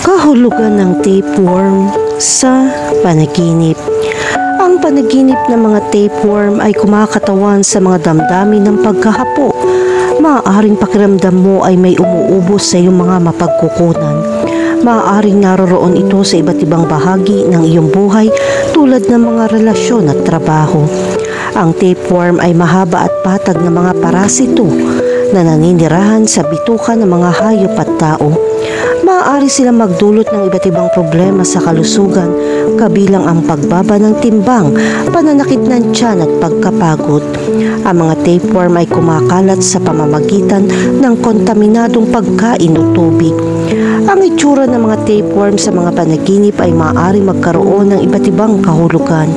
Kahulugan ng tapeworm sa panaginip. Ang panaginip ng mga tapeworm ay kumakatawan sa mga damdamin ng pagkahapo. Maaaring pakiramdam mo ay may umuubos sa iyong mga mapagkukunan. Maaaring naroroon ito sa iba't ibang bahagi ng iyong buhay tulad ng mga relasyon at trabaho. Ang tapeworm ay mahaba at patag na mga parasito na naninirahan sa bituka ng mga hayop at tao. Maaari silang magdulot ng iba't ibang problema sa kalusugan, kabilang ang pagbaba ng timbang, pananakit ng tiyan at pagkapagod. Ang mga tapeworm ay kumakalat sa pamamagitan ng kontaminadong pagkain o tubig. Ang itsura ng mga tapeworm sa mga panaginip ay maaari magkaroon ng iba't ibang kahulugan.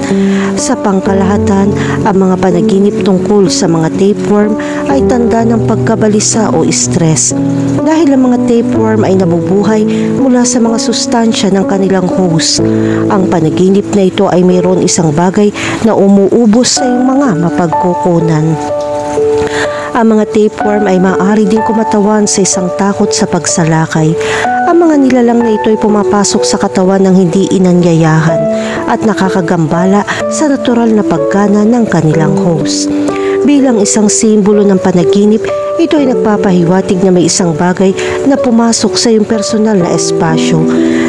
Sa pangkalahatan, ang mga panaginip tungkol sa mga tapeworm ay tanda ng pagkabalisa o stress. Dahil ang mga tapeworm ay nabubuhay mula sa mga sustansya ng kanilang host. Ang panaginip na ito ay mayroon isang bagay na umuubos sa iyong mga mapagkukunan. Ang mga tapeworm ay maaari din kumatawan sa isang takot sa pagsalakay. Ang mga nilalang na ito ay pumapasok sa katawan ng hindi inanyayahan at nakakagambala sa natural na paggana ng kanilang host. Bilang isang simbolo ng panaginip, ito ay nagpapahiwatig na may isang bagay na pumasok sa iyong personal na espasyo.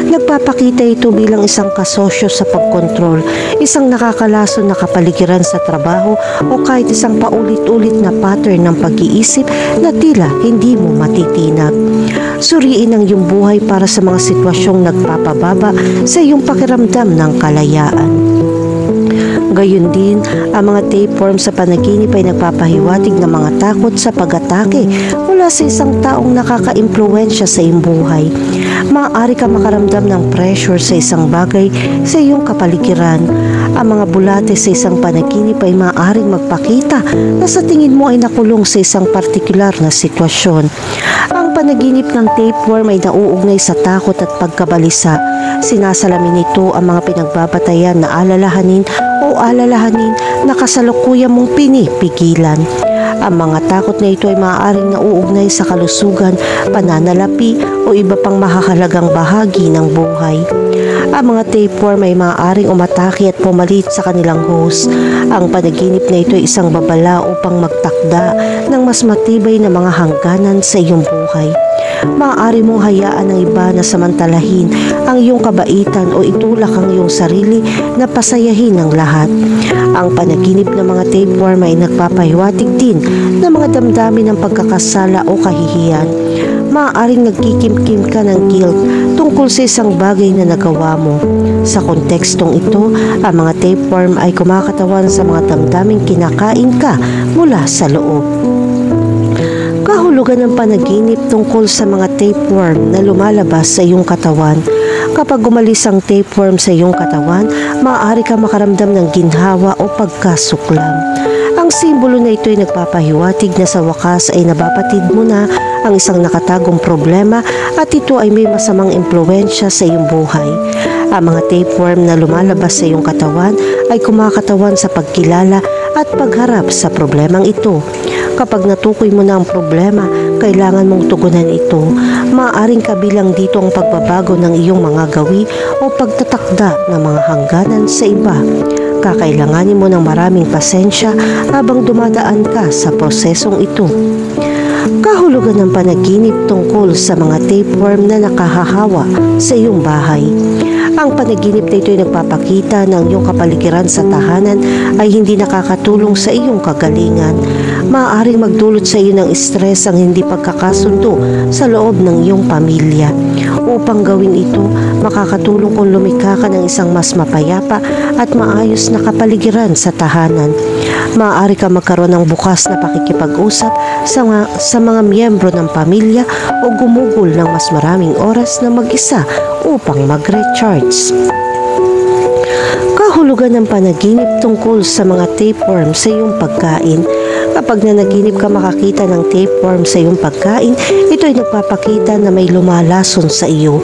Nagpapakita ito bilang isang kasosyo sa pagkontrol, isang nakakalason na kapaligiran sa trabaho o kahit isang paulit-ulit na pattern ng pag-iisip na tila hindi mo matitinag. Suriin ang iyong buhay para sa mga sitwasyong nagpapababa sa iyong pakiramdam ng kalayaan. Gayun din, ang mga tapeworm sa panaginip ay nagpapahiwatig ng mga takot sa pag-atake mula sa isang taong nakaka-impluwensya sa iyong buhay. Maaari ka makaramdam ng pressure sa isang bagay sa iyong kapaligiran. Ang mga bulate sa isang panaginip ay maaaring magpakita na sa tingin mo ay nakulong sa isang partikular na sitwasyon. Ang panaginip ng tapeworm ay nauugnay sa takot at pagkabalisa. Sinasalamin nito ang mga pinagbabatayan na alalahanin na kasalukuyan mong pinipigilan. Ang mga takot na ito ay maaaring nauugnay sa kalusugan, pananalapi o iba pang mahahalagang bahagi ng buhay. Ang mga tapeworm ay maaaring umatake at pumalit sa kanilang host. Ang panaginip na ito ay isang babala upang magtakda ng mas matibay na mga hangganan sa iyong buhay. Maaari mong hayaan ng iba na samantalahin ang iyong kabaitan o itulak ang iyong sarili na pasayahin ng lahat. Ang panaginip ng mga tapeworm ay nagpapahiwatig din ng mga damdamin ng pagkakasala o kahihiyan. Maaaring nagkikimkim ka ng guilt tungkol sa isang bagay na nagawa mo. Sa kontekstong ito, ang mga tapeworm ay kumakatawan sa mga damdaming kinakain ka mula sa loob. Kahulugan ng panaginip tungkol sa mga tapeworm na lumalabas sa iyong katawan. Kapag gumalis ang tapeworm sa iyong katawan, maaari ka makaramdam ng ginhawa o pagkasuklam. Ang simbolo na ito ay nagpapahiwatig na sa wakas ay nabapatid mo na ang isang nakatagong problema at ito ay may masamang impluwensya sa iyong buhay. Ang mga tapeworm na lumalabas sa iyong katawan ay kumakatawan sa pagkilala at pagharap sa problemang ito. Kapag natukoy mo na ang problema, kailangan mong tugunan ito. Maaaring kabilang dito ang pagbabago ng iyong mga gawi o pagtatakda ng mga hangganan sa iba. Kakailanganin mo ng maraming pasensya habang dumadaan ka sa prosesong ito. Kahulugan ng panaginip tungkol sa mga tapeworm na nakahahawa sa iyong bahay. Ang panaginip na ito ay nagpapakita ng iyong kapaligiran sa tahanan ay hindi nakakatulong sa iyong kagalingan. Maaaring magdulot sa iyo ng stress ang hindi pagkakasundo sa loob ng iyong pamilya. Upang gawin ito, makakatulong kung lumikha ka ng isang mas mapayapa at maayos na kapaligiran sa tahanan. Maaari ka magkaroon ng bukas na pakikipag-usap sa mga miyembro ng pamilya o gumugol ng mas maraming oras na mag-isa upang mag-recharge. Kahulugan ng panaginip tungkol sa mga tapeworm sa iyong pagkain. Kapag nanaginip ka makakita ng tapeworm sa iyong pagkain, ito ay nagpapakita na may lumalason sa iyo.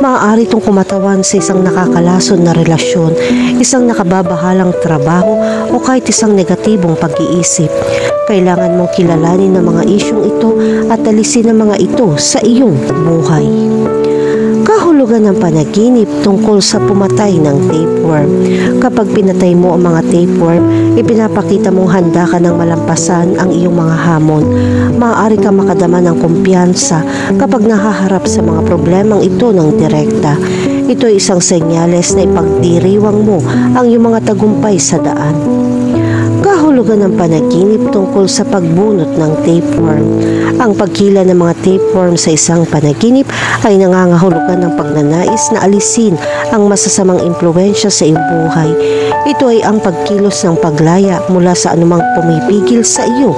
Maaari itong kumatawan sa isang nakakalason na relasyon, isang nakababahalang trabaho o kahit isang negatibong pag-iisip. Kailangan mong kilalanin ang mga isyong ito at alisin ang mga ito sa iyong buhay. Kahulugan Kahulugan ng panaginip tungkol sa pumatay ng tapeworm. Kapag pinatay mo ang mga tapeworm, ipinapakita mong handa ka ng malampasan ang iyong mga hamon. Maaari kang makadama ng kumpiyansa kapag nahaharap sa mga problemang ito ng direkta. Ito ay isang senyales na ipagdiriwang mo ang iyong mga tagumpay sa daan. Kahulugan ng panaginip tungkol sa pagbunot ng tapeworm. Ang pagkila ng mga tapeworm sa isang panaginip ay nangangahulugan ng pagnanais na alisin ang masasamang impluwensya sa iyong buhay. Ito ay ang pagkilos ng paglaya mula sa anumang pumipigil sa iyo.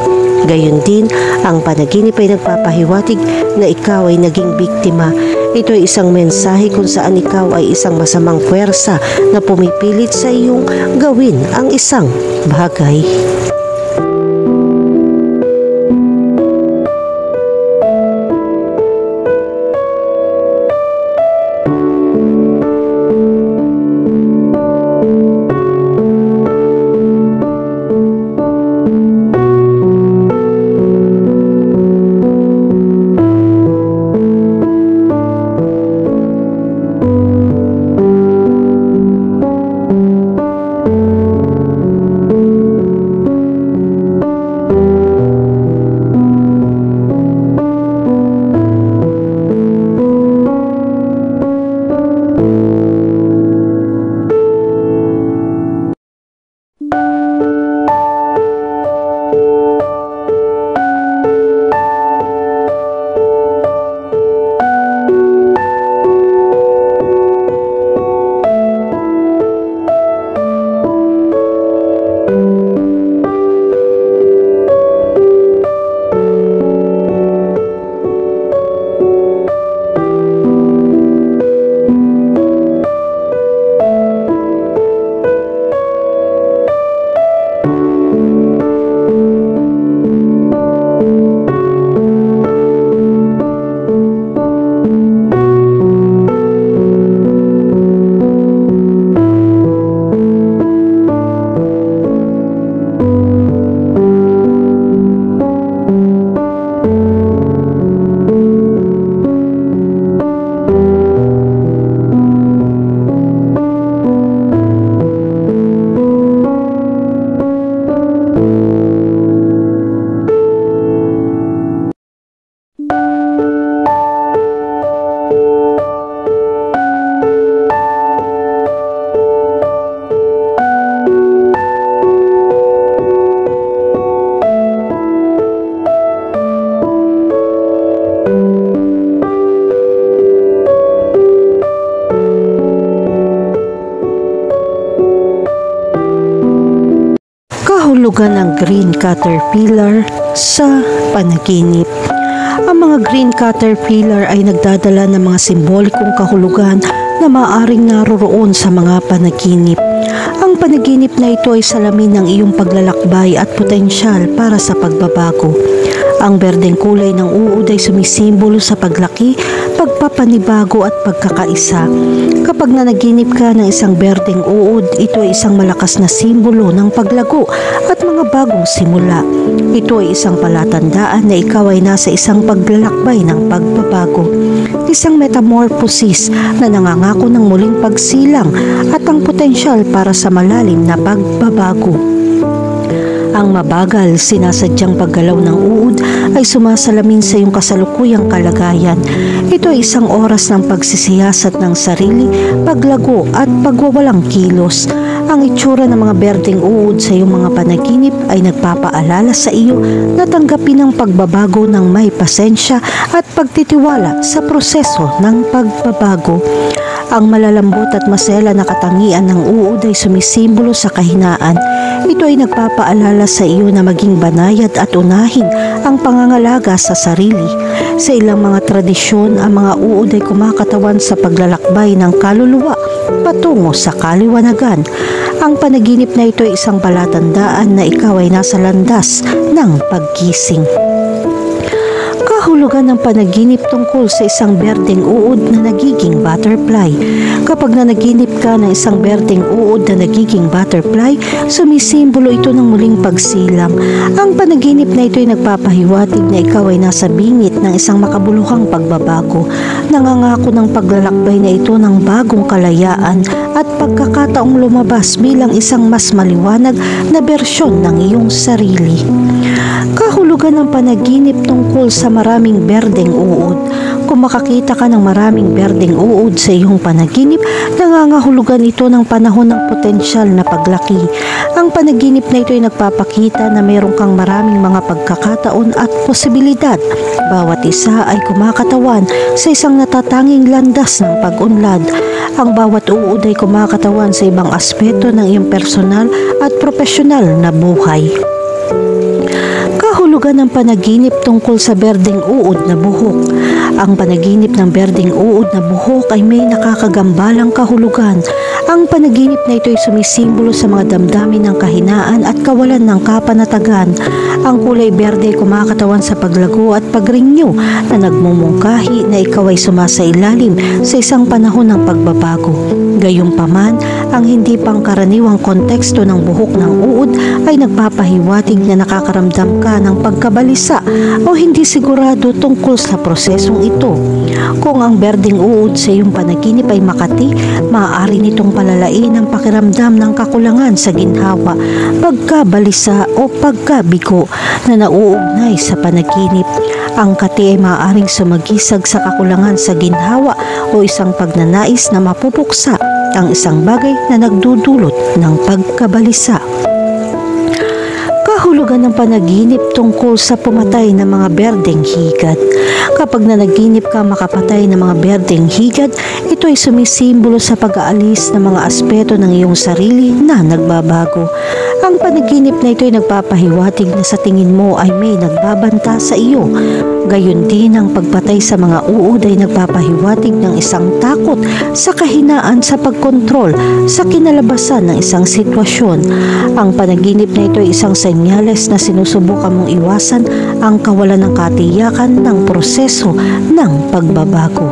Gayon din, ang panaginip ay nagpapahiwatig na ikaw ay naging biktima. Ito ay isang mensahe kung saan ikaw ay isang masamang puwersa na pumipilit sa iyong gawin ang isang bagay. Kahulugan ng green caterpillar sa panaginip. Ang mga green caterpillar ay nagdadala ng mga simbolikong kahulugan na maaaring naroroon sa mga panaginip. Ang panaginip na ito ay salamin ng iyong paglalakbay at potensyal para sa pagbabago. Ang berdeng kulay ng uod ay sumisimbolo sa paglaki, pagpapanibago at pagkakaisa. Kapag nanaginip ka ng isang berdeng uod, ito ay isang malakas na simbolo ng paglago at mga bagong simula. Ito ay isang palatandaan na ikaw ay nasa isang paglalakbay ng pagbabago. Isang metamorphosis na nangangako ng muling pagsilang at ang potensyal para sa malalim na pagbabago. Ang mabagal, sinasadyang paggalaw ng uod ay sumasalamin sa iyong kasalukuyang kalagayan. Ito ay isang oras ng pagsisiyasat ng sarili, paglago at pagwawalang kilos. Ang itsura ng mga berdeng uod sa iyong mga panaginip ay nagpapaalala sa iyo na tanggapin ang pagbabago ng may pasensya at pagtitiwala sa proseso ng pagbabago. Ang malalambot at masela na katangian ng uod ay sumisimbolo sa kahinaan. Ito ay nagpapaalala sa iyo na maging banayad at unahin ang pangangalaga sa sarili. Sa ilang mga tradisyon, ang mga uod ay kumakatawan sa paglalakbay ng kaluluwa patungo sa kaliwanagan. Ang panaginip na ito ay isang palatandaan na ikaw ay nasa landas ng paggising. Kahulugan ng panaginip tungkol sa isang berdeng uod na nagiging butterfly. Kapag nanaginip ka ng isang berdeng uod na nagiging butterfly, sumisimbolo ito ng muling pagsilang. Ang panaginip na ito ay nagpapahiwatig na ikaw ay nasa bingit ng isang makabuluhang pagbabago. Nangangako ng paglalakbay na ito ng bagong kalayaan at pagkakataong lumabas bilang isang mas maliwanag na bersyon ng iyong sarili. Kahulugan ng panaginip tungkol sa maraming berdeng uod. Kung makakita ka ng maraming berdeng uod sa iyong panaginip, nangangahulugan ito ng panahon ng potensyal na paglaki. Ang panaginip na ito ay nagpapakita na mayroon kang maraming mga pagkakataon at posibilidad. Bawat isa ay kumakatawan sa isang natatanging landas ng pag-unlad. Ang bawat uod ay kumakatawan sa ibang aspeto ng iyong personal at profesional na buhay. Kahulugan ng panaginip tungkol sa berdeng uod na buhok. Ang panaginip ng berdeng uod na buhok ay may nakakagambalang kahulugan. Ang panaginip na ito ay sumisimbolo sa mga damdamin ng kahinaan at kawalan ng kapanatagan. Ang kulay berde ay kumakatawan sa paglago at pagrenew na nagmumungkahi na ikaw ay sumasailalim sa isang panahon ng pagbabago. Gayunpaman, ang hindi pangkaraniwang konteksto ng buhok ng uod ay nagpapahiwatig na nakakaramdam ka ng pagkabalisa o hindi sigurado tungkol sa prosesong ito. Kung ang berdeng uod sa iyong panaginip ay makati, maaari nitong palalain ang pakiramdam ng kakulangan sa ginhawa, pagkabalisa o pagkabigo na nauugnay sa panaginip. Ang kati ay maaaring sumagisag sa kakulangan sa ginhawa o isang pagnanais na mapupuksa ang isang bagay na nagdudulot ng pagkabalisa. Kahulugan ng panaginip tungkol sa pumatay na mga berdeng higad. Kapag nanaginip ka makapatay ng mga berdeng higad, ito ay sumisimbolo sa pag-aalis ng mga aspeto ng iyong sarili na nagbabago. Ang panaginip na ito ay nagpapahiwatig na sa tingin mo ay may nagbabanta sa iyo. Gayon din ang pagpatay sa mga uod ay nagpapahiwatig ng isang takot sa kahinaan sa pagkontrol sa kinalabasan ng isang sitwasyon. Ang panaginip na ito ay isang senyales na sinusubukan mong iwasan ang kawalan ng katiyakan ng proseso ng pagbabago.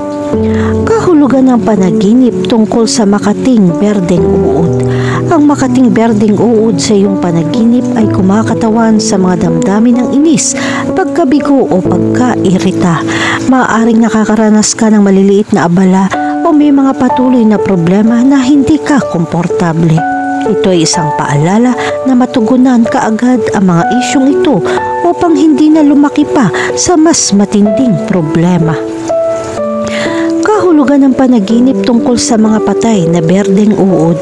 Kahulugan ng panaginip tungkol sa makating berdeng uod. Ang makating berdeng uod sa iyong panaginip ay kumakatawan sa mga damdamin ng inis, pagkabigo o pagkairita. Maaaring nakakaranas ka ng maliliit na abala o may mga patuloy na problema na hindi ka komportable. Ito ay isang paalala na matugunan kaagad ang mga isyong ito upang hindi na lumaki pa sa mas matinding problema. Kahulugan ng panaginip tungkol sa mga patay na berdeng uod.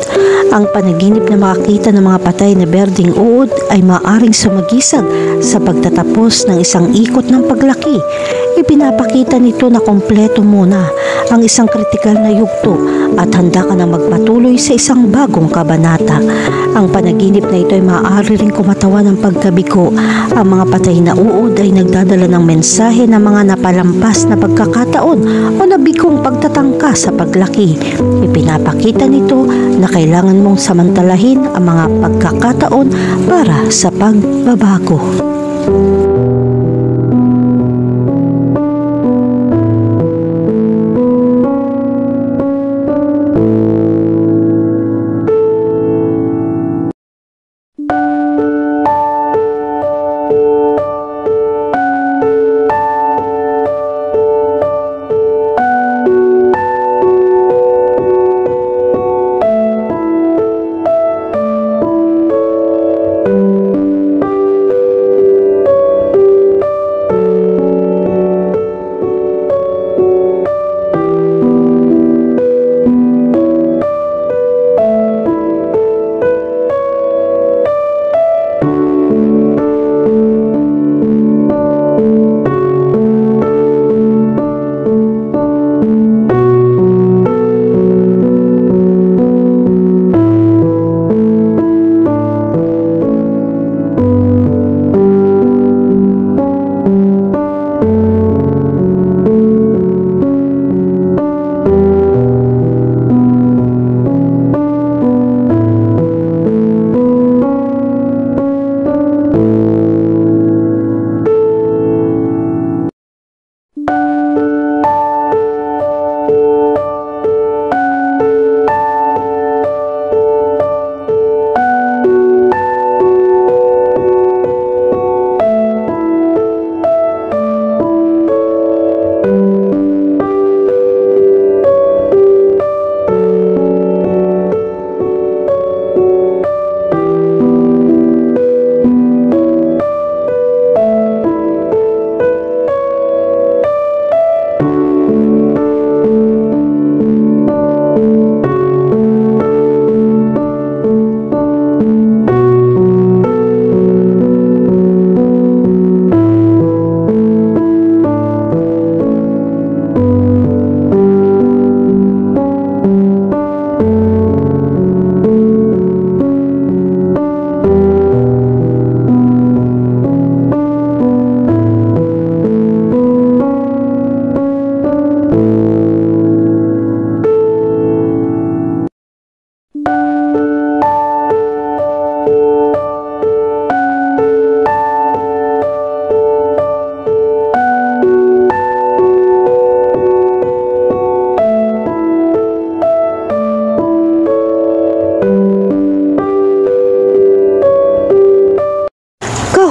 Ang panaginip na makakita ng mga patay na berdeng uod ay maaaring sumagisag sa pagtatapos ng isang ikot ng paglaki. Ipinapakita nito na kompleto muna ang isang kritikal na yugto at handa ka na magpatuloy sa isang bagong kabanata. Ang panaginip na ito ay maaari ring kumatawan ng pagkabigo. Ang mga patay na uod ay nagdadala ng mensahe ng mga napalampas na pagkakataon o nabigong pagtatangka sa paglaki. Ipinapakita nito na kailangan mong samantalahin ang mga pagkakataon para sa pagbabago.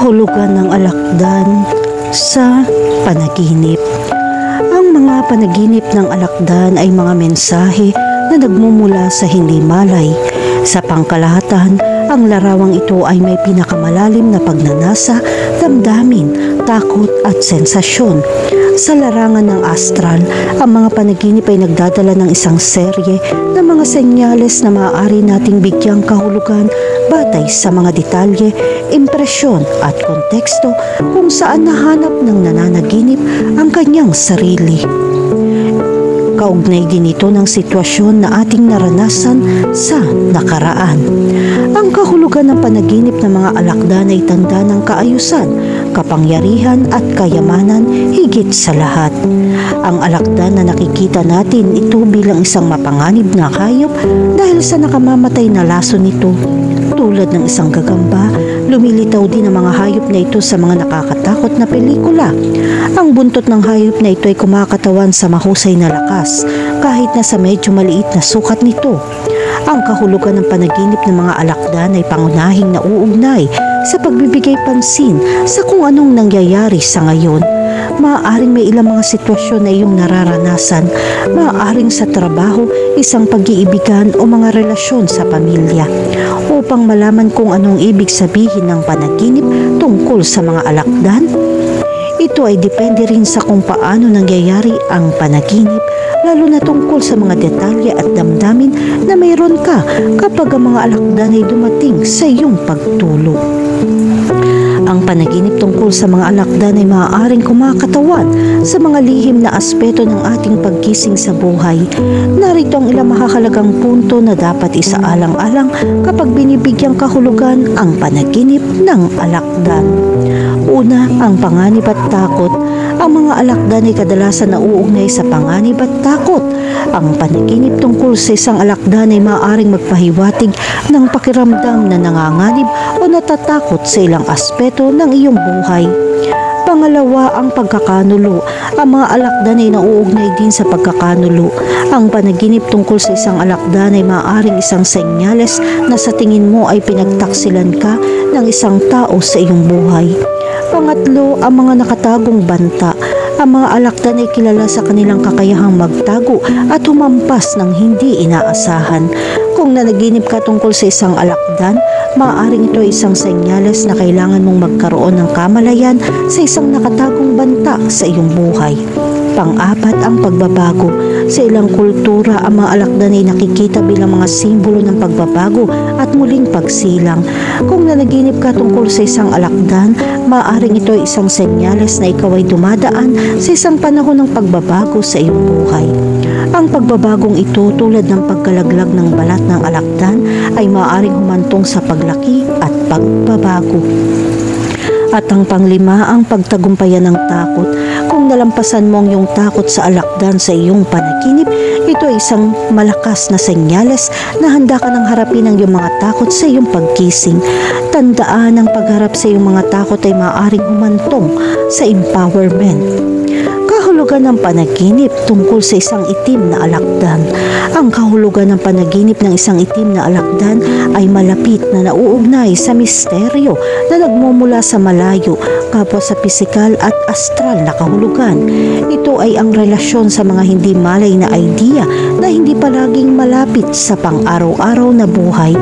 Kahulugan ng alakdan sa panaginip. Ang mga panaginip ng alakdan ay mga mensahe na nagmumula sa hindi malay. Sa pangkalahatan, ang larawang ito ay may pinakamalalim na pagnanasa, damdamin, takot at sensasyon. Sa larangan ng astral, ang mga panaginip ay nagdadala ng isang serye ng mga senyales na maaari nating bigyang kahulugan batay sa mga detalye, impresyon at konteksto kung saan nahanap ng nananaginip ang kanyang sarili. Kaugnay din ito ng sitwasyon na ating naranasan sa nakaraan. Ang kahulugan ng panaginip ng mga alakdan ay tanda ng kaayusan, kapangyarihan at kayamanan higit sa lahat. Ang alakdan na nakikita natin ito bilang isang mapanganib na hayop dahil sa nakamamatay na laso nito. Tulad ng isang gagamba, lumilitaw din ang mga hayop na ito sa mga nakakatakot na pelikula. Ang buntot ng hayop na ito ay kumakatawan sa mahusay na lakas kahit na sa medyo maliit na sukat nito. Ang kahulugan ng panaginip ng mga alakdan ay pangunahing nauugnay sa pagbibigay pansin sa kung anong nangyayari sa ngayon. Maaaring may ilang mga sitwasyon na iyong nararanasan, maaaring sa trabaho, isang pag-iibigan o mga relasyon sa pamilya. Upang malaman kung anong ibig sabihin ng panaginip tungkol sa mga alakdan, ito ay depende rin sa kung paano nangyayari ang panaginip, lalo na tungkol sa mga detalye at damdamin na mayroon ka kapag ang mga alakdan ay dumating sa iyong pagtulog. Ang panaginip tungkol sa mga alakdan ay maaaring kumakatawan sa mga lihim na aspeto ng ating paggising sa buhay. Narito ang ilang makakalagang punto na dapat isaalang-alang kapag binibigyang kahulugan ang panaginip ng alakdan. Una, ang panganib at takot. Ang mga alakdan ay kadalasan nauugnay sa panganib at takot. Ang panaginip tungkol sa isang alakdan ay maaaring magpahiwatig ng pakiramdam na nanganganib o natatakot sa ilang aspeto ng iyong buhay. Pangalawa, ang pagkakanulo. Ang mga alakdan ay nauugnay din sa pagkakanulo. Ang panaginip tungkol sa isang alakdan ay maaaring isang senyales na sa tingin mo ay pinagtaksilan ka ng isang tao sa iyong buhay. Pangatlo, ang mga nakatagong banta. Ang mga alakdan ay kilala sa kanilang kakayahang magtago at humampas ng hindi inaasahan. Kung nanaginip ka tungkol sa isang alakdan, maaaring ito ay isang senyales na kailangan mong magkaroon ng kamalayan sa isang nakatagong banta sa iyong buhay. Pang-apat, ang pagbabago. Sa ilang kultura, ang mga alakdan ay nakikita bilang mga simbolo ng pagbabago at muling pagsilang. Kung nanaginip ka tungkol sa isang alakdan, maaaring ito ay isang senyales na ikaw ay dumadaan sa isang panahon ng pagbabago sa iyong buhay. Ang pagbabagong ito, tulad ng pagkalaglag ng balat ng alakdan, ay maaaring humantong sa paglaki at pagbabago. At ang panglima, ang pagtagumpayan ng takot. Kung nalampasan mo ang iyong takot sa alakdan sa iyong panaginip, ito ay isang malakas na senyales na handa ka nang harapin ang iyong mga takot sa iyong paggising. Tandaan, ang pagharap sa iyong mga takot ay maaaring humantong sa empowerment. Kahulugan ng panaginip tungkol sa isang itim na alakdan. Ang kahulugan ng panaginip ng isang itim na alakdan ay malapit na nauugnay sa misteryo na nagmumula sa malayo kapwa sa pisikal at astral na kahulugan. Ito ay ang relasyon sa mga hindi malay na idea na hindi palaging malapit sa pang-araw-araw na buhay.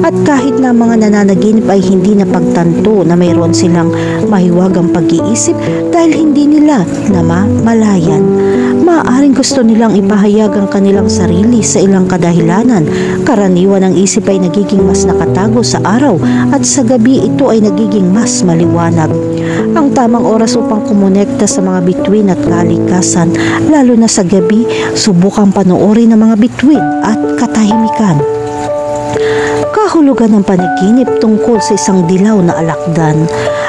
At kahit na mga nananaginip ay hindi napagtanto na mayroon silang mahiwagang pag-iisip dahil hindi nila namamalayan. Maaaring gusto nilang ipahayag ang kanilang sarili sa ilang kadahilanan. Karaniwan ang isip ay nagiging mas nakatago sa araw at sa gabi ito ay nagiging mas maliwanag. Ang tamang oras upang kumonekta sa mga bituin at kalikasan, lalo na sa gabi, subukang panoorin ang mga bituin at katahimikan. Kahulugan ng panaginip tungkol sa isang dilaw na alakdan.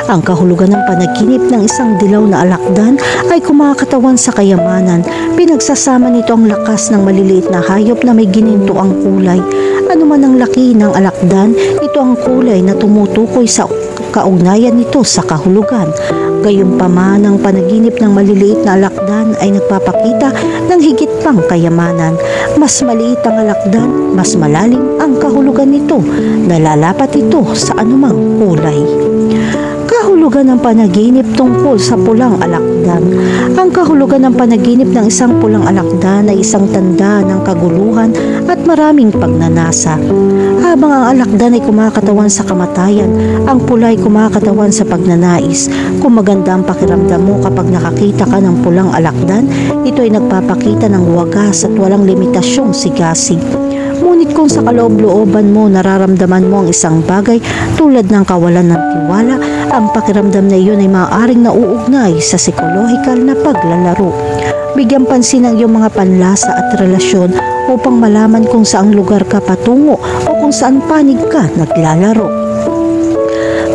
Ang kahulugan ng panaginip ng isang dilaw na alakdan ay kumakatawan sa kayamanan. Pinagsasama nito ang lakas ng maliliit na hayop na may ginintuang kulay. Ano man ang laki ng alakdan, ito ang kulay na tumutukoy sa kaugnayan nito sa kahulugan. Gayunpaman, ang panaginip ng maliliit na alakdan ay nagpapakita ng higit pang kayamanan. Mas maliit ang alakdan, mas malalim ang kahulugan nito. Nalalapat ito sa anumang kulay. Kahulugan Kahulugan ng panaginip tungkol sa pulang alakdan. Ang kahulugan ng panaginip ng isang pulang alakdan ay isang tanda ng kaguluhan at maraming pagnanasa. Habang ang alakdan ay kumakatawan sa kamatayan, ang pula ay kumakatawan sa pagnanais. Kung maganda ang pakiramdam mo kapag nakakita ka ng pulang alakdan, ito ay nagpapakita ng wagas at walang limitasyong sigasig. Ngunit kung sa kaloob-looban mo nararamdaman mo ang isang bagay tulad ng kawalan ng tiwala, ang pakiramdam na iyon ay maaaring nauugnay sa psikolohikal na paglalaro. Bigyan pansin ang iyong mga panlasa at relasyon upang malaman kung saang lugar ka patungo o kung saan panig ka naglalaro.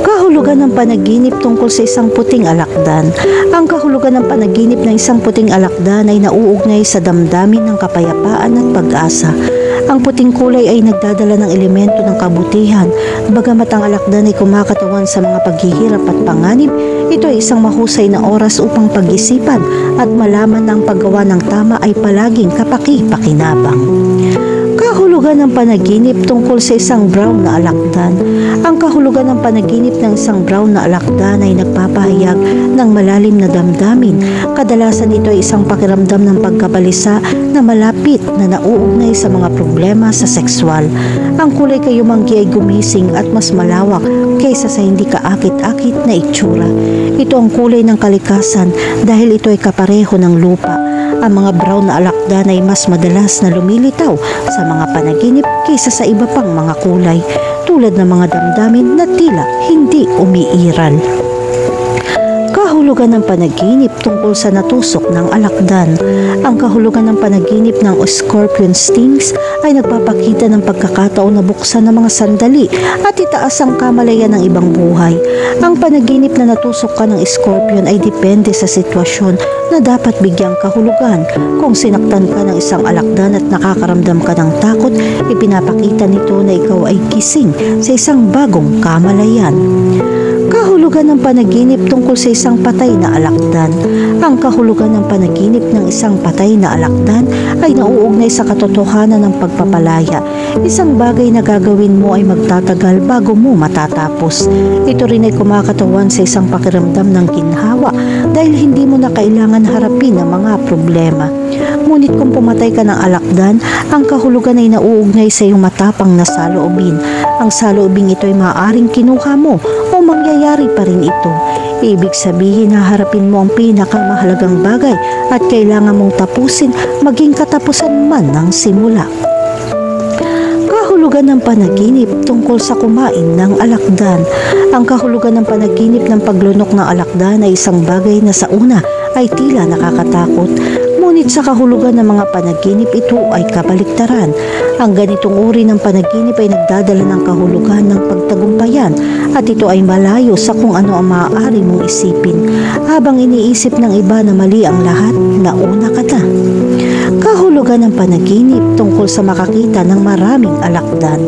Kahulugan ng panaginip tungkol sa isang puting alakdan. Ang kahulugan ng panaginip ng isang puting alakdan ay nauugnay sa damdamin ng kapayapaan at pag-asa. Ang puting kulay ay nagdadala ng elemento ng kabutihan. Bagamat ang alakdan ay kumakatawan sa mga paghihirap at panganib, ito ay isang mahusay na oras upang pag-isipan at malaman na ang paggawa ng tama ay palaging kapaki-pakinabang. Kahulugan ng panaginip tungkol sa isang brown na alakdan. Ang kahulugan ng panaginip ng isang brown na alakdan ay nagpapahayag ng malalim na damdamin. Kadalasan ito ay isang pakiramdam ng pagkabalisa na malapit na nauugnay sa mga problema sa sexual. Ang kulay kayumanggi ay gumising at mas malawak kaysa sa hindi kaakit-akit na itsura. Ito ang kulay ng kalikasan dahil ito ay kapareho ng lupa. Ang mga brown na alakdan ay mas madalas na lumilitaw sa mga panaginip kaysa sa iba pang mga kulay, tulad ng mga damdamin na tila hindi umiiral. Kahulugan ng panaginip tungkol sa natusok ng alakdan. Ang kahulugan ng panaginip ng scorpion stings ay nagpapakita ng pagkakataon na buksan ng mga sandali at itaas ang kamalayan ng ibang buhay. Ang panaginip na natusok ka ng scorpion ay depende sa sitwasyon na dapat bigyang kahulugan. Kung sinaktan ka ng isang alakdan at nakakaramdam ka ng takot, ipinapakita nito na ikaw ay gising sa isang bagong kamalayan. Kahulugan ng panaginip tungkol sa isang patay na alakdan. Ang kahulugan ng panaginip ng isang patay na alakdan ay nauugnay sa katotohanan ng pagpapalaya. Isang bagay na gagawin mo ay magtatagal bago mo matatapos. Ito rin ay kumakatawan sa isang pakiramdam ng ginhawa dahil hindi mo na kailangan harapin ang mga problema. Ngunit kung pumatay ka ng alakdan, ang kahulugan ay nauugnay sa iyong matapang na saloobin. Ang saloobing ito ay maaaring kinuha mo o mangyayari pa rin ito. Ibig sabihin na harapin mo ang pinakamahalagang bagay at kailangan mong tapusin maging katapusan man ng simula. Kahulugan ng panaginip tungkol sa kumain ng alakdan. Ang kahulugan ng panaginip ng paglunok ng alakdan ay isang bagay na sa una ay tila nakakatakot. Ngunit sa kahulugan ng mga panaginip ito ay kabaliktaran. Ang ganitong uri ng panaginip ay nagdadala ng kahulugan ng pagtagumpayan at ito ay malayo sa kung ano ang maaari mong isipin. Habang iniisip ng iba na mali ang lahat, nauna ka na. Kahulugan ng panaginip tungkol sa makakita ng maraming alakdan.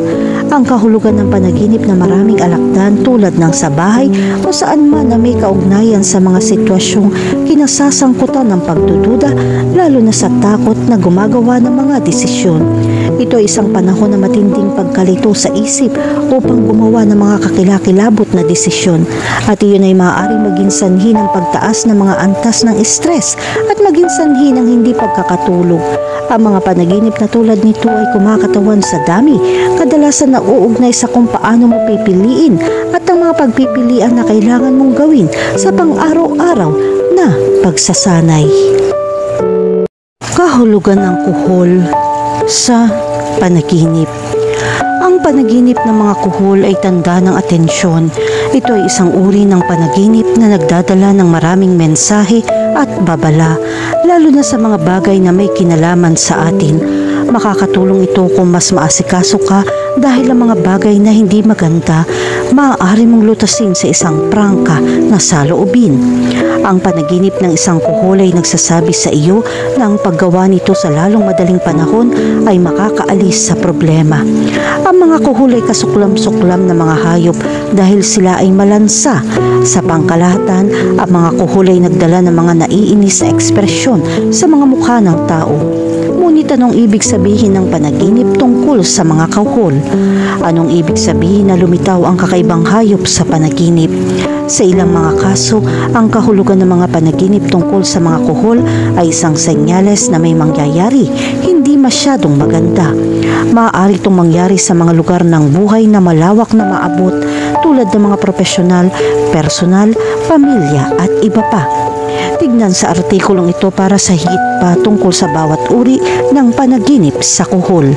Ang kahulugan ng panaginip na maraming alakdan tulad ng sa bahay o saan man na may kaugnayan sa mga sitwasyong kinasasangkutan ng pagdududa, lalo na sa takot na gumagawa ng mga desisyon. Ito ay isang panahon na matinding pagkalito sa isip upang gumawa ng mga kakilakilabot na desisyon at iyon ay maaaring maging sanhi ng pagtaas ng mga antas ng stress at maging sanhi ng hindi pagkakatulog. Ang mga panaginip na tulad nito ay kumakatawan sa dami, kadalasan na uugnay sa kung paano mo pipiliin at ang mga pagpipilian na kailangan mong gawin sa pang-araw-araw na pagsasanay. Kahulugan ng kuhol sa panaginip. Ang panaginip ng mga kuhol ay tanda ng atensyon. Ito ay isang uri ng panaginip na nagdadala ng maraming mensahe at babala, lalo na sa mga bagay na may kinalaman sa atin. Makakatulong ito kung mas maasikaso ka dahil ang mga bagay na hindi maganda, maaari mong lutasin sa isang prangka na saloobin. Ang panaginip ng isang kuhol ay nagsasabi sa iyo na ang paggawa nito sa lalong madaling panahon ay makakaalis sa problema. Ang mga kuhol ay kasuklam-suklam na mga hayop dahil sila ay malansa. Sa pangkalahatan, ang mga kuhol ay nagdala ng mga naiinis na ekspresyon sa mga mukha ng tao. Ngunit anong ibig sabihin ng panaginip tungkol sa mga kuhol? Anong ibig sabihin na lumitaw ang kakaibang hayop sa panaginip? Sa ilang mga kaso, ang kahulugan ng mga panaginip tungkol sa mga kuhol ay isang senyales na may mangyayari, hindi masyadong maganda. Maaari itong mangyari sa mga lugar ng buhay na malawak na maabot tulad ng mga profesional, personal, pamilya at iba pa. Tignan sa artikulong ito para sa higit pa tungkol sa bawat uri ng panaginip sa kuhol.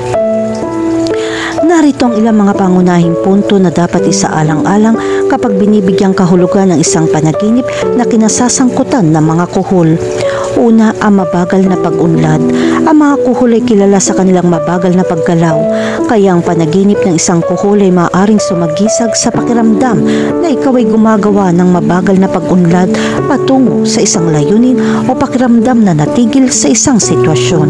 Narito ang ilang mga pangunahing punto na dapat isaalang-alang kapag binibigyang kahulugan ng isang panaginip na kinasasangkutan ng mga kuhol. Una, ang mabagal na pag-unlad. Ang mga kuhol ay kilala sa kanilang mabagal na paggalaw, kaya ang panaginip ng isang kuhol ay maaaring sumagisag sa pakiramdam na ikaw ay gumagawa ng mabagal na pag-unlad patungo sa isang layunin o pakiramdam na natigil sa isang sitwasyon.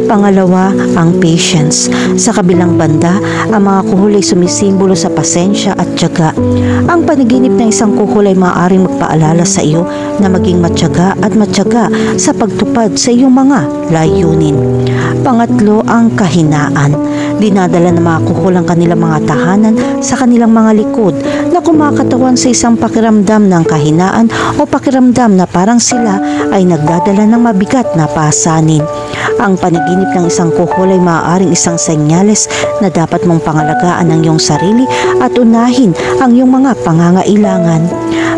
Pangalawa, ang patience. Sa kabilang banda, ang mga kuhol ay sumisimbolo sa pasensya at tiyaga. Ang panaginip ng isang kuhol ay maaaring magpaalala sa iyo na maging matyaga at matyaga sa pagtupad sa iyong mga layunin. Pangatlo, ang kahinaan. Dinadala ng mga kuhol ang kanilang mga tahanan sa kanilang mga likod na kumakatawan sa isang pakiramdam ng kahinaan o pakiramdam na parang sila ay nagdadala ng mabigat na pasanin. Ang panaginip ng isang kuhol ay maaaring isang senyales na dapat mong pangalagaan ang iyong sarili at unahin ang iyong mga pangangailangan.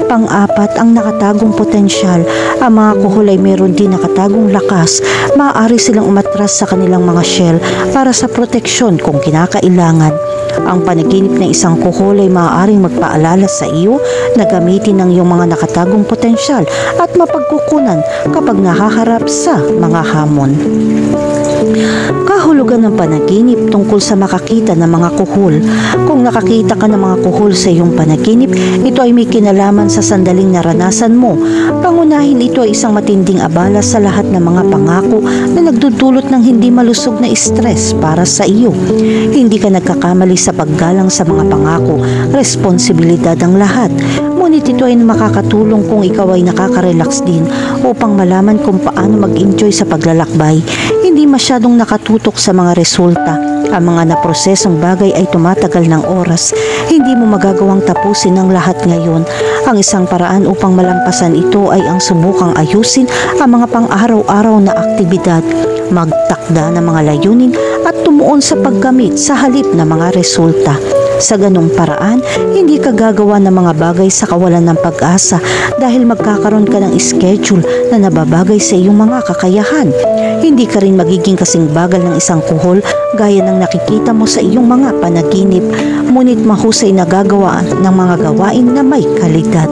Pang-apat, ang nakatagong potensyal. Ang mga kuhol ay meron din nakatagong lakas. Maaari silang umatras sa kanilang mga shell para sa proteksyon kung kinakailangan. Ang panaginip ng isang kuhol ay maaaring magpaalala sa iyo na gamitin ang iyong mga nakatagong potensyal at mapagkukunan kapag nahaharap sa mga hamon. Kahulugan ng panaginip tungkol sa makakita ng mga kuhol. Kung nakakita ka ng mga kuhol sa iyong panaginip, ito ay may kinalaman sa sandaling naranasan mo. Pangunahin, ito ay isang matinding abala sa lahat ng mga pangako na nagdudulot ng hindi malusog na stress para sa iyo. Hindi ka nagkakamali sa paggalang sa mga pangako, responsibilidad ang lahat. Ngunit ito ay makakatulong kung ikaw ay nakaka-relax din upang malaman kung paano mag-enjoy sa paglalakbay. Hindi masyadong nakatutok sa mga resulta. Ang mga naprosesong bagay ay tumatagal ng oras. Hindi mo magagawang tapusin ang lahat ngayon. Ang isang paraan upang malampasan ito ay ang subukang ayusin ang mga pang-araw-araw na aktibidad, magtakda ng mga layunin at tumuon sa paggamit sa halip na mga resulta. Sa ganong paraan, hindi ka gagawa ng mga bagay sa kawalan ng pag-asa dahil magkakaroon ka ng schedule na nababagay sa iyong mga kakayahan. Hindi ka rin magiging kasing bagal ng isang kuhol gaya ng nakikita mo sa iyong mga panaginip, ngunit mahusay na gagawa ng mga gawain na may kalidad.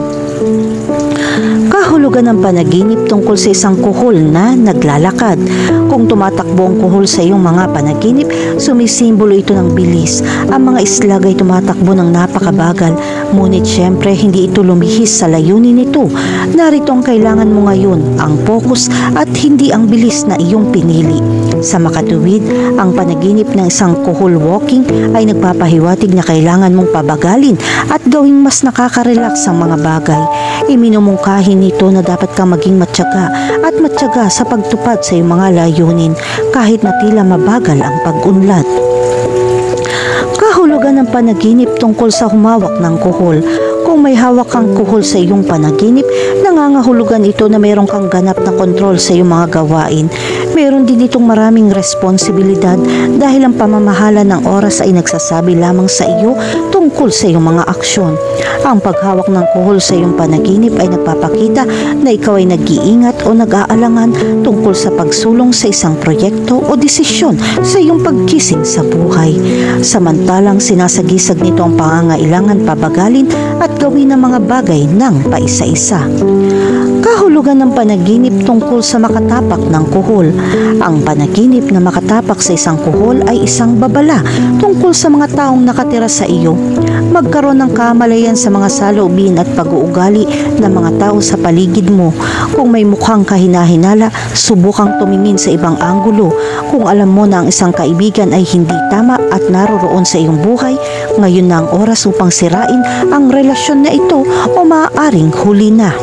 Kahulugan ng panaginip tungkol sa isang kuhol na naglalakad. Kung tumatakbo ang kuhol sa iyong mga panaginip, sumisimbolo ito ng bilis. Ang mga islag ay tumatakbo ng napakabagal, ngunit syempre hindi ito lumihis sa layunin nito. Narito ang kailangan mo ngayon, ang focus at hindi ang bilis na iyong pinili. Sa makatuwid, ang panaginip ng isang kuhol walking ay nagpapahiwatig na kailangan mong pabagalin at gawing mas nakaka-relax ang mga bagay. Iminumungkahi nito na dapat kang maging matyaga at matyaga sa pagtupad sa iyong mga layunin kahit na tila mabagal ang pag-unlad. Kahulugan ng panaginip tungkol sa humawak ng kuhol. Kung may hawak kang kuhol sa iyong panaginip, nangangahulugan ito na mayroon kang ganap na kontrol sa iyong mga gawain. Mayroon din itong maraming responsibilidad dahil ang pamamahala ng oras ay nagsasabi lamang sa iyo tungkol sa iyong mga aksyon. Ang paghawak ng kuhol sa iyong panaginip ay nagpapakita na ikaw ay nag-iingat o nag-aalangan tungkol sa pagsulong sa isang proyekto o desisyon sa iyong pagkising sa buhay. Samantalang sinasagisag nito ang pangangailangan pabagalin at gawin ang mga bagay ng paisa-isa. Kahulugan ng panaginip tungkol sa makatapak ng kuhol. Ang panaginip na makatapak sa isang kuhol ay isang babala tungkol sa mga taong nakatira sa iyo. Magkaroon ng kamalayan sa mga saloobin at pag-uugali ng mga tao sa paligid mo. Kung may mukhang kahinahinala, subukang tumingin sa ibang anggulo. Kung alam mo na ang isang kaibigan ay hindi tama at naroroon sa iyong buhay, ngayon na ang oras upang sirain ang relasyon na ito o maaaring huli na.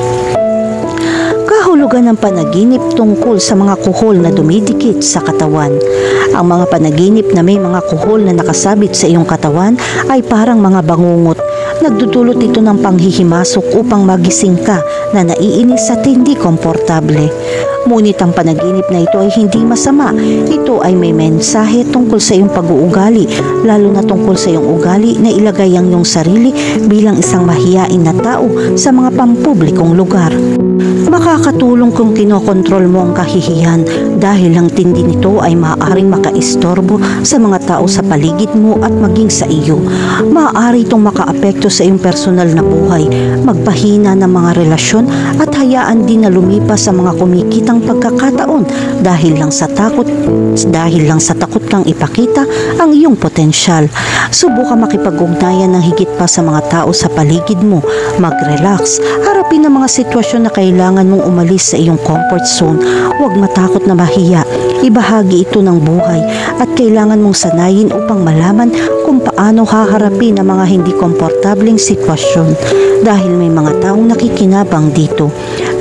Kahulugan ng panaginip tungkol sa mga kuhol na dumidikit sa katawan. Ang mga panaginip na may mga kuhol na nakasabit sa iyong katawan ay parang mga bangungot. Nagdudulot ito ng panghihimasok upang magising ka na naiinis at hindi komportable. Ngunit ang panaginip na ito ay hindi masama. Ito ay may mensahe tungkol sa iyong pag-uugali, lalo na tungkol sa iyong ugali na ilagay ang iyong sarili bilang isang mahiyain na tao sa mga pampublikong lugar. Makakatulong kung kinokontrol mo ang kahihiyan dahil ang tindi nito ay maaaring makaistorbo sa mga tao sa paligid mo at maging sa iyo. Maaari itong makaapekto sa iyong personal na buhay, magpahina ng mga relasyon at hayaan din na lumipas sa mga kumikitang pagkakataon dahil lang sa takot kang ipakita ang iyong potensyal. Subukan makipag-ugnayan ng higit pa sa mga tao sa paligid mo. Mag-relax, harapin ang mga sitwasyon na kailangan mong umalis sa iyong comfort zone. Huwag matakot na mahiya. Ibahagi ito ng buhay at kailangan mong sanayin upang malaman kung paano haharapin ang mga hindi komportableng sitwasyon dahil may mga taong nakikinabang dito.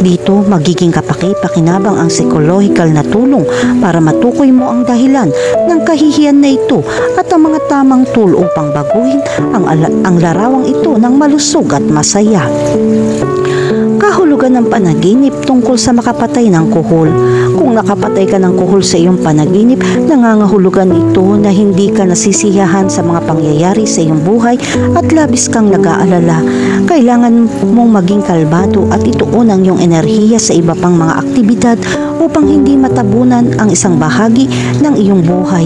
Dito, magiging kapaki-pakinabang ang psychological na tulong para matukoy mo ang dahilan ng kahihiyan na ito at ang mga tamang tool upang baguhin ang larawang ito ng malusog at masaya. Kahulugan ng panaginip tungkol sa makapatay ng kuhol. Kung nakapatay ka ng kuhol sa iyong panaginip, nangangahulugan ito na hindi ka nasisiyahan sa mga pangyayari sa iyong buhay at labis kang nag-aalala. Kailangan mong maging kalmado at ituon ang iyong enerhiya sa iba pang mga aktibidad upang hindi matabunan ang isang bahagi ng iyong buhay.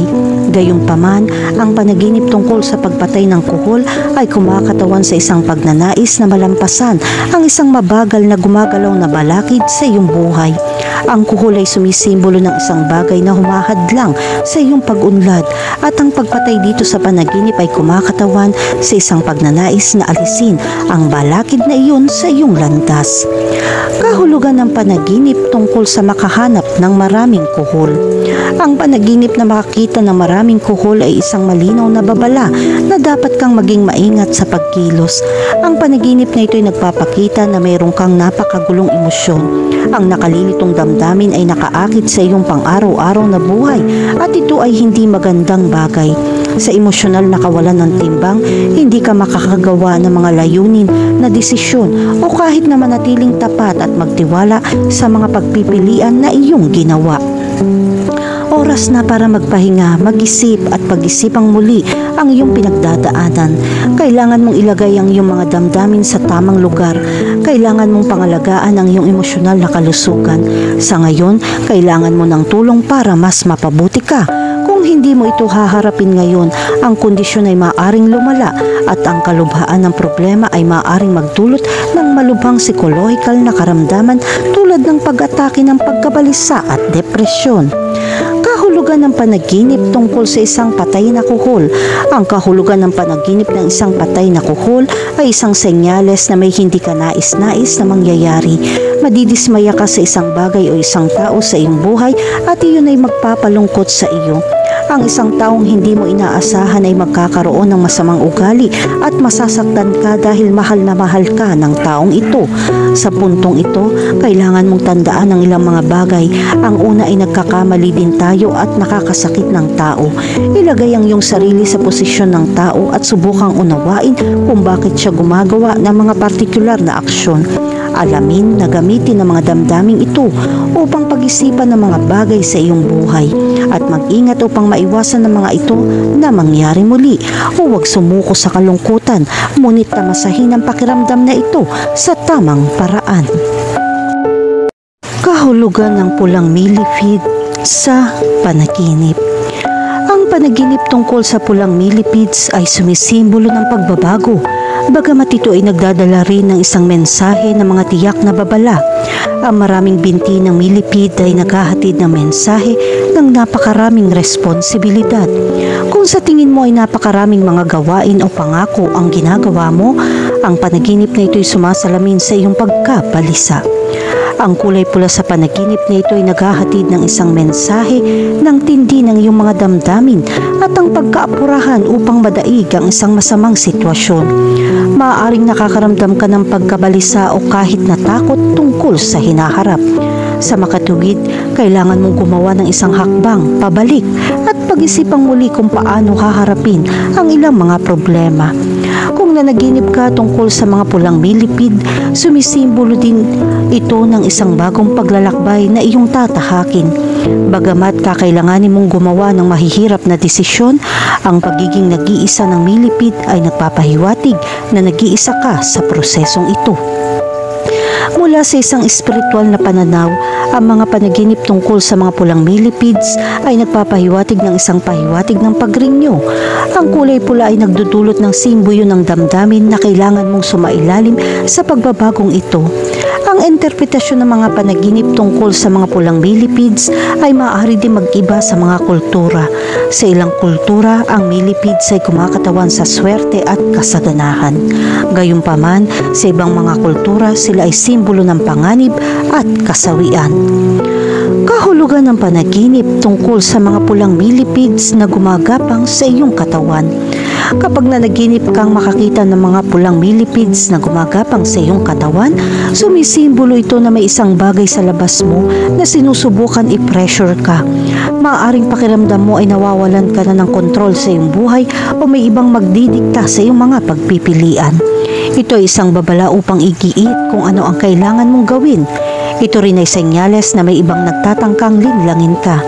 Gayunpaman, ang panaginip tungkol sa pagpatay ng kuhol ay kumakatawan sa isang pagnanais na malampasan ang isang mabagal na gumagalaw na balakid sa iyong buhay. Ang kuhol ay sumisimbolo ng isang bagay na humahadlang sa iyong pag-unlad at ang pagpatay dito sa panaginip ay kumakatawan sa isang pagnanais na alisin ang balakid na iyon sa iyong landas. Kahulugan ng panaginip tungkol sa makahanap ng maraming kuhol. Ang panaginip na makakita ng maraming kuhol ay isang malinaw na babala na dapat kang maging maingat sa pagkilos. Ang panaginip na ito ay nagpapakita na mayroon kang napakagulong emosyon. Ang nakalilitong damdamin ay nakaakit sa iyong pang-araw-araw na buhay at ito ay hindi magandang bagay. Sa emosyonal na kawalan ng timbang, hindi ka makakagawa ng mga layunin na desisyon o kahit na manatiling tapat at magtiwala sa mga pagpipilian na iyong ginawa. Oras na para magpahinga, mag-isip at pag-isipang muli ang iyong pinagdadaanan. Kailangan mong ilagay ang iyong mga damdamin sa tamang lugar. Kailangan mong pangalagaan ang iyong emosyonal na kalusugan. Sa ngayon, kailangan mo ng tulong para mas mapabuti ka. Kung hindi mo ito haharapin ngayon, ang kondisyon ay maaaring lumala at ang kalubhaan ng problema ay maaaring magdulot ng malubhang psikolohikal na karamdaman tulad ng pag-atake ng pagkabalisa at depresyon. Kahulugan ng panaginip tungkol sa isang patay na kuhol. Ang kahulugan ng panaginip ng isang patay na kuhol ay isang senyales na may hindi ka nais-nais na mangyayari. Madidismaya ka sa isang bagay o isang tao sa iyong buhay at iyon ay magpapalungkot sa iyo. Ang isang taong hindi mo inaasahan ay magkakaroon ng masamang ugali at masasaktan ka dahil mahal na mahal ka ng taong ito. Sa puntong ito, kailangan mong tandaan ang ilang mga bagay. Ang una ay nagkakamali din tayo at nakakasakit ng tao. Ilagay ang iyong sarili sa posisyon ng tao at subukang unawain kung bakit siya gumagawa ng mga partikular na aksyon. Alamin na gamitin ang mga damdaming ito upang pag-isipan ng mga bagay sa iyong buhay at mag-ingat upang maiwasan ng mga ito na mangyari muli. Huwag sumuko sa kalungkutan, ngunit tamasahin ang pakiramdam na ito sa tamang paraan. Kahulugan ng pulang millipede sa panaginip. Ang panaginip tungkol sa pulang millipedes ay sumisimbolo ng pagbabago. Bagamat ito ay nagdadala rin ng isang mensahe ng mga tiyak na babala. Ang maraming binti ng millipede ay naghahatid ng mensahe ng napakaraming responsibilidad. Kung sa tingin mo ay napakaraming mga gawain o pangako ang ginagawa mo, ang panaginip na ito ay sumasalamin sa iyong pagkabalisa. Ang kulay pula sa panaginip na ito ay naghahatid ng isang mensahe ng tindi ng iyong mga damdamin at ang pagkaapurahan upang madaig ang isang masamang sitwasyon. Maaaring nakakaramdam ka ng pagkabalisa o kahit natakot tungkol sa hinaharap. Sa makatuwid, kailangan mong gumawa ng isang hakbang pabalik at pag-isipang muli kung paano haharapin ang ilang mga problema. Kung nanaginip ka tungkol sa mga pulang millipede, sumisimbolo din ito ng isang bagong paglalakbay na iyong tatahakin. Bagamat kakailanganin mong gumawa ng mahihirap na desisyon, ang pagiging nag-iisa ng millipede ay nagpapahiwatig na nag-iisa ka sa prosesong ito. Mula sa isang espiritual na pananaw, ang mga panaginip tungkol sa mga pulang millipedes ay nagpapahiwatig ng isang pahiwatig ng pagrinyo. Ang kulay pula ay nagdudulot ng simboyo ng damdamin na kailangan mong sumailalim sa pagbabagong ito. Ang interpretasyon ng mga panaginip tungkol sa mga pulang millipedes ay maaari din mag-iba sa mga kultura. Sa ilang kultura, ang millipedes ay kumakatawan sa swerte at kasaganahan. Gayunpaman, sa ibang mga kultura, sila ay simbolo ng panganib at kasawian. Kahulugan ng panaginip tungkol sa mga pulang millipedes na gumagapang sa iyong katawan. Kapag nanaginip kang makakita ng mga pulang millipedes na gumagapang sa iyong katawan, sumisimbolo ito na may isang bagay sa labas mo na sinusubukan i-pressure ka. Maaaring pakiramdam mo ay nawawalan ka na ng kontrol sa iyong buhay o may ibang magdidikta sa iyong mga pagpipilian. Ito ay isang babala upang igiit kung ano ang kailangan mong gawin. Ito rin ay senyales na may ibang nagtatangkang linlangin ka.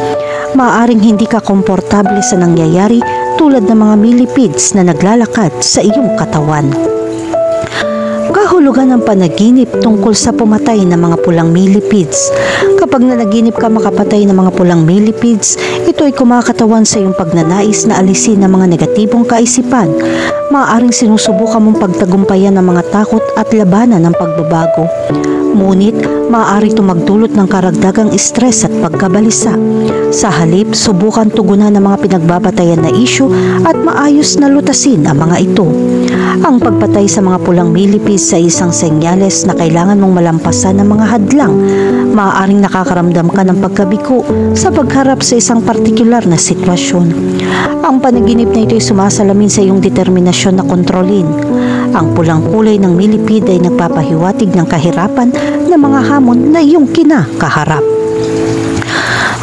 Maaaring hindi ka komportable sa nangyayari tulad ng mga millipedes na naglalakad sa iyong katawan. Kahulugan ng panaginip tungkol sa pumatay ng mga pulang millipedes. Kapag nanaginip ka makapatay ng mga pulang millipedes, ito ay kumakatawan sa iyong pagnanais na alisin ng mga negatibong kaisipan. Maaaring sinusubukan mong pagtagumpayan ng mga takot at labanan ng pagbabago. Ngunit, maaari ito magdulot ng karagdagang stress at pagkabalisa. Sa halip, subukan tugunan ng mga pinagbabatayan na isyu at maayos na lutasin ang mga ito. Ang pagpatay sa mga pulang millipedes sa isang senyales na kailangan mong malampasan ng mga hadlang. Maaaring nakakaramdam ka ng pagkabigo sa pagharap sa isang partikular na sitwasyon. Ang panaginip na ito ay sumasalamin sa iyong determinasyon na kontrolin. Ang pulang kulay ng millipede ay nagpapahiwatig ng kahirapan ng mga hamon na iyong kinakaharap.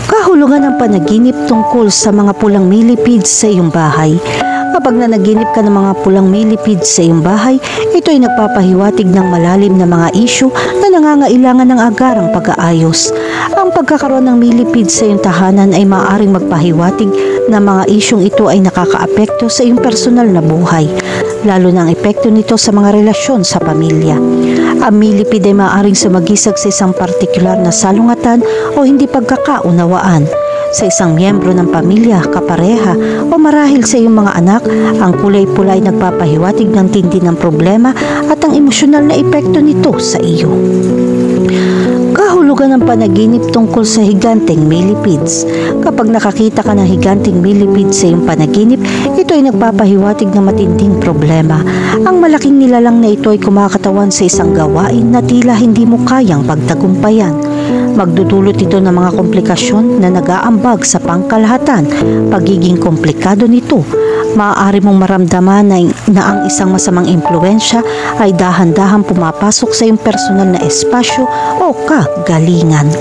Kahulugan ng panaginip tungkol sa mga pulang millipedes sa iyong bahay. Kapag nanaginip ka ng mga pulang millipedes sa iyong bahay, ito ay nagpapahiwatig ng malalim na mga isyu na nangangailangan ng agarang pag-aayos. Ang pagkakaroon ng millipedes sa iyong tahanan ay maaaring magpahiwatig na mga isyong ito ay nakakaapekto sa iyong personal na buhay, lalo na ang epekto nito sa mga relasyon sa pamilya. Ang millipede ay maaaring sumagisag sa isang partikular na salungatan o hindi pagkakaunawaan. Sa isang miyembro ng pamilya, kapareha o marahil sa iyong mga anak, ang kulay pula ay nagpapahiwatig ng tindi ng problema at ang emosyonal na epekto nito sa iyo. Kahulugan ng panaginip tungkol sa higanteng millipedes. Kapag nakakita ka ng higanteng millipedes sa iyong panaginip, ito ay nagpapahiwatig ng matinding problema. Ang malaking nilalang na ito ay kumakatawan sa isang gawain na tila hindi mo kayang pagtagumpayan. Magdudulot ito ng mga komplikasyon na nag-aambag sa pangkalahatan. Pagiging komplikado nito, maaari mong maramdaman na ang isang masamang impluensya ay dahan-dahan pumapasok sa iyong personal na espasyo o kagalingan.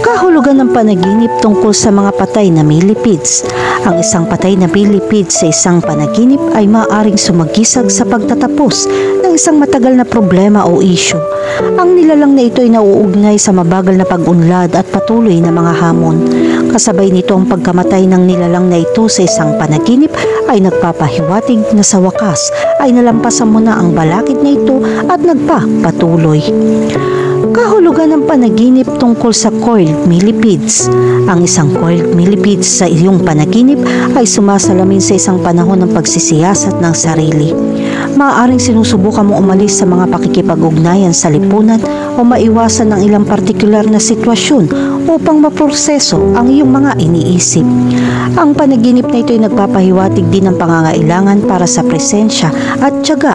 Kahulugan ng panaginip tungkol sa mga patay na millipedes. Ang isang patay na millipede sa isang panaginip ay maaaring sumagisag sa pagtatapos ng isang matagal na problema o issue. Ang nilalang na ito ay nauugnay sa mabagal na pag-unlad at patuloy na mga hamon. Kasabay nito ang pagkamatay ng nilalang na ito sa isang panaginip ay nagpapahiwatig na sa wakas ay nalampasan mo na ang balakid na ito at nagpapatuloy. Kahulugan ng panaginip tungkol sa coiled millipedes. Ang isang coiled millipedes sa iyong panaginip ay sumasalamin sa isang panahon ng pagsisiyasat ng sarili. Maaaring sinusubukan mo umalis sa mga pakikipag-ugnayan sa lipunan o maiwasan ng ilang partikular na sitwasyon upang maproseso ang iyong mga iniisip. Ang panaginip na ito ay nagpapahiwatig din ng pangangailangan para sa presensya at tiyaga.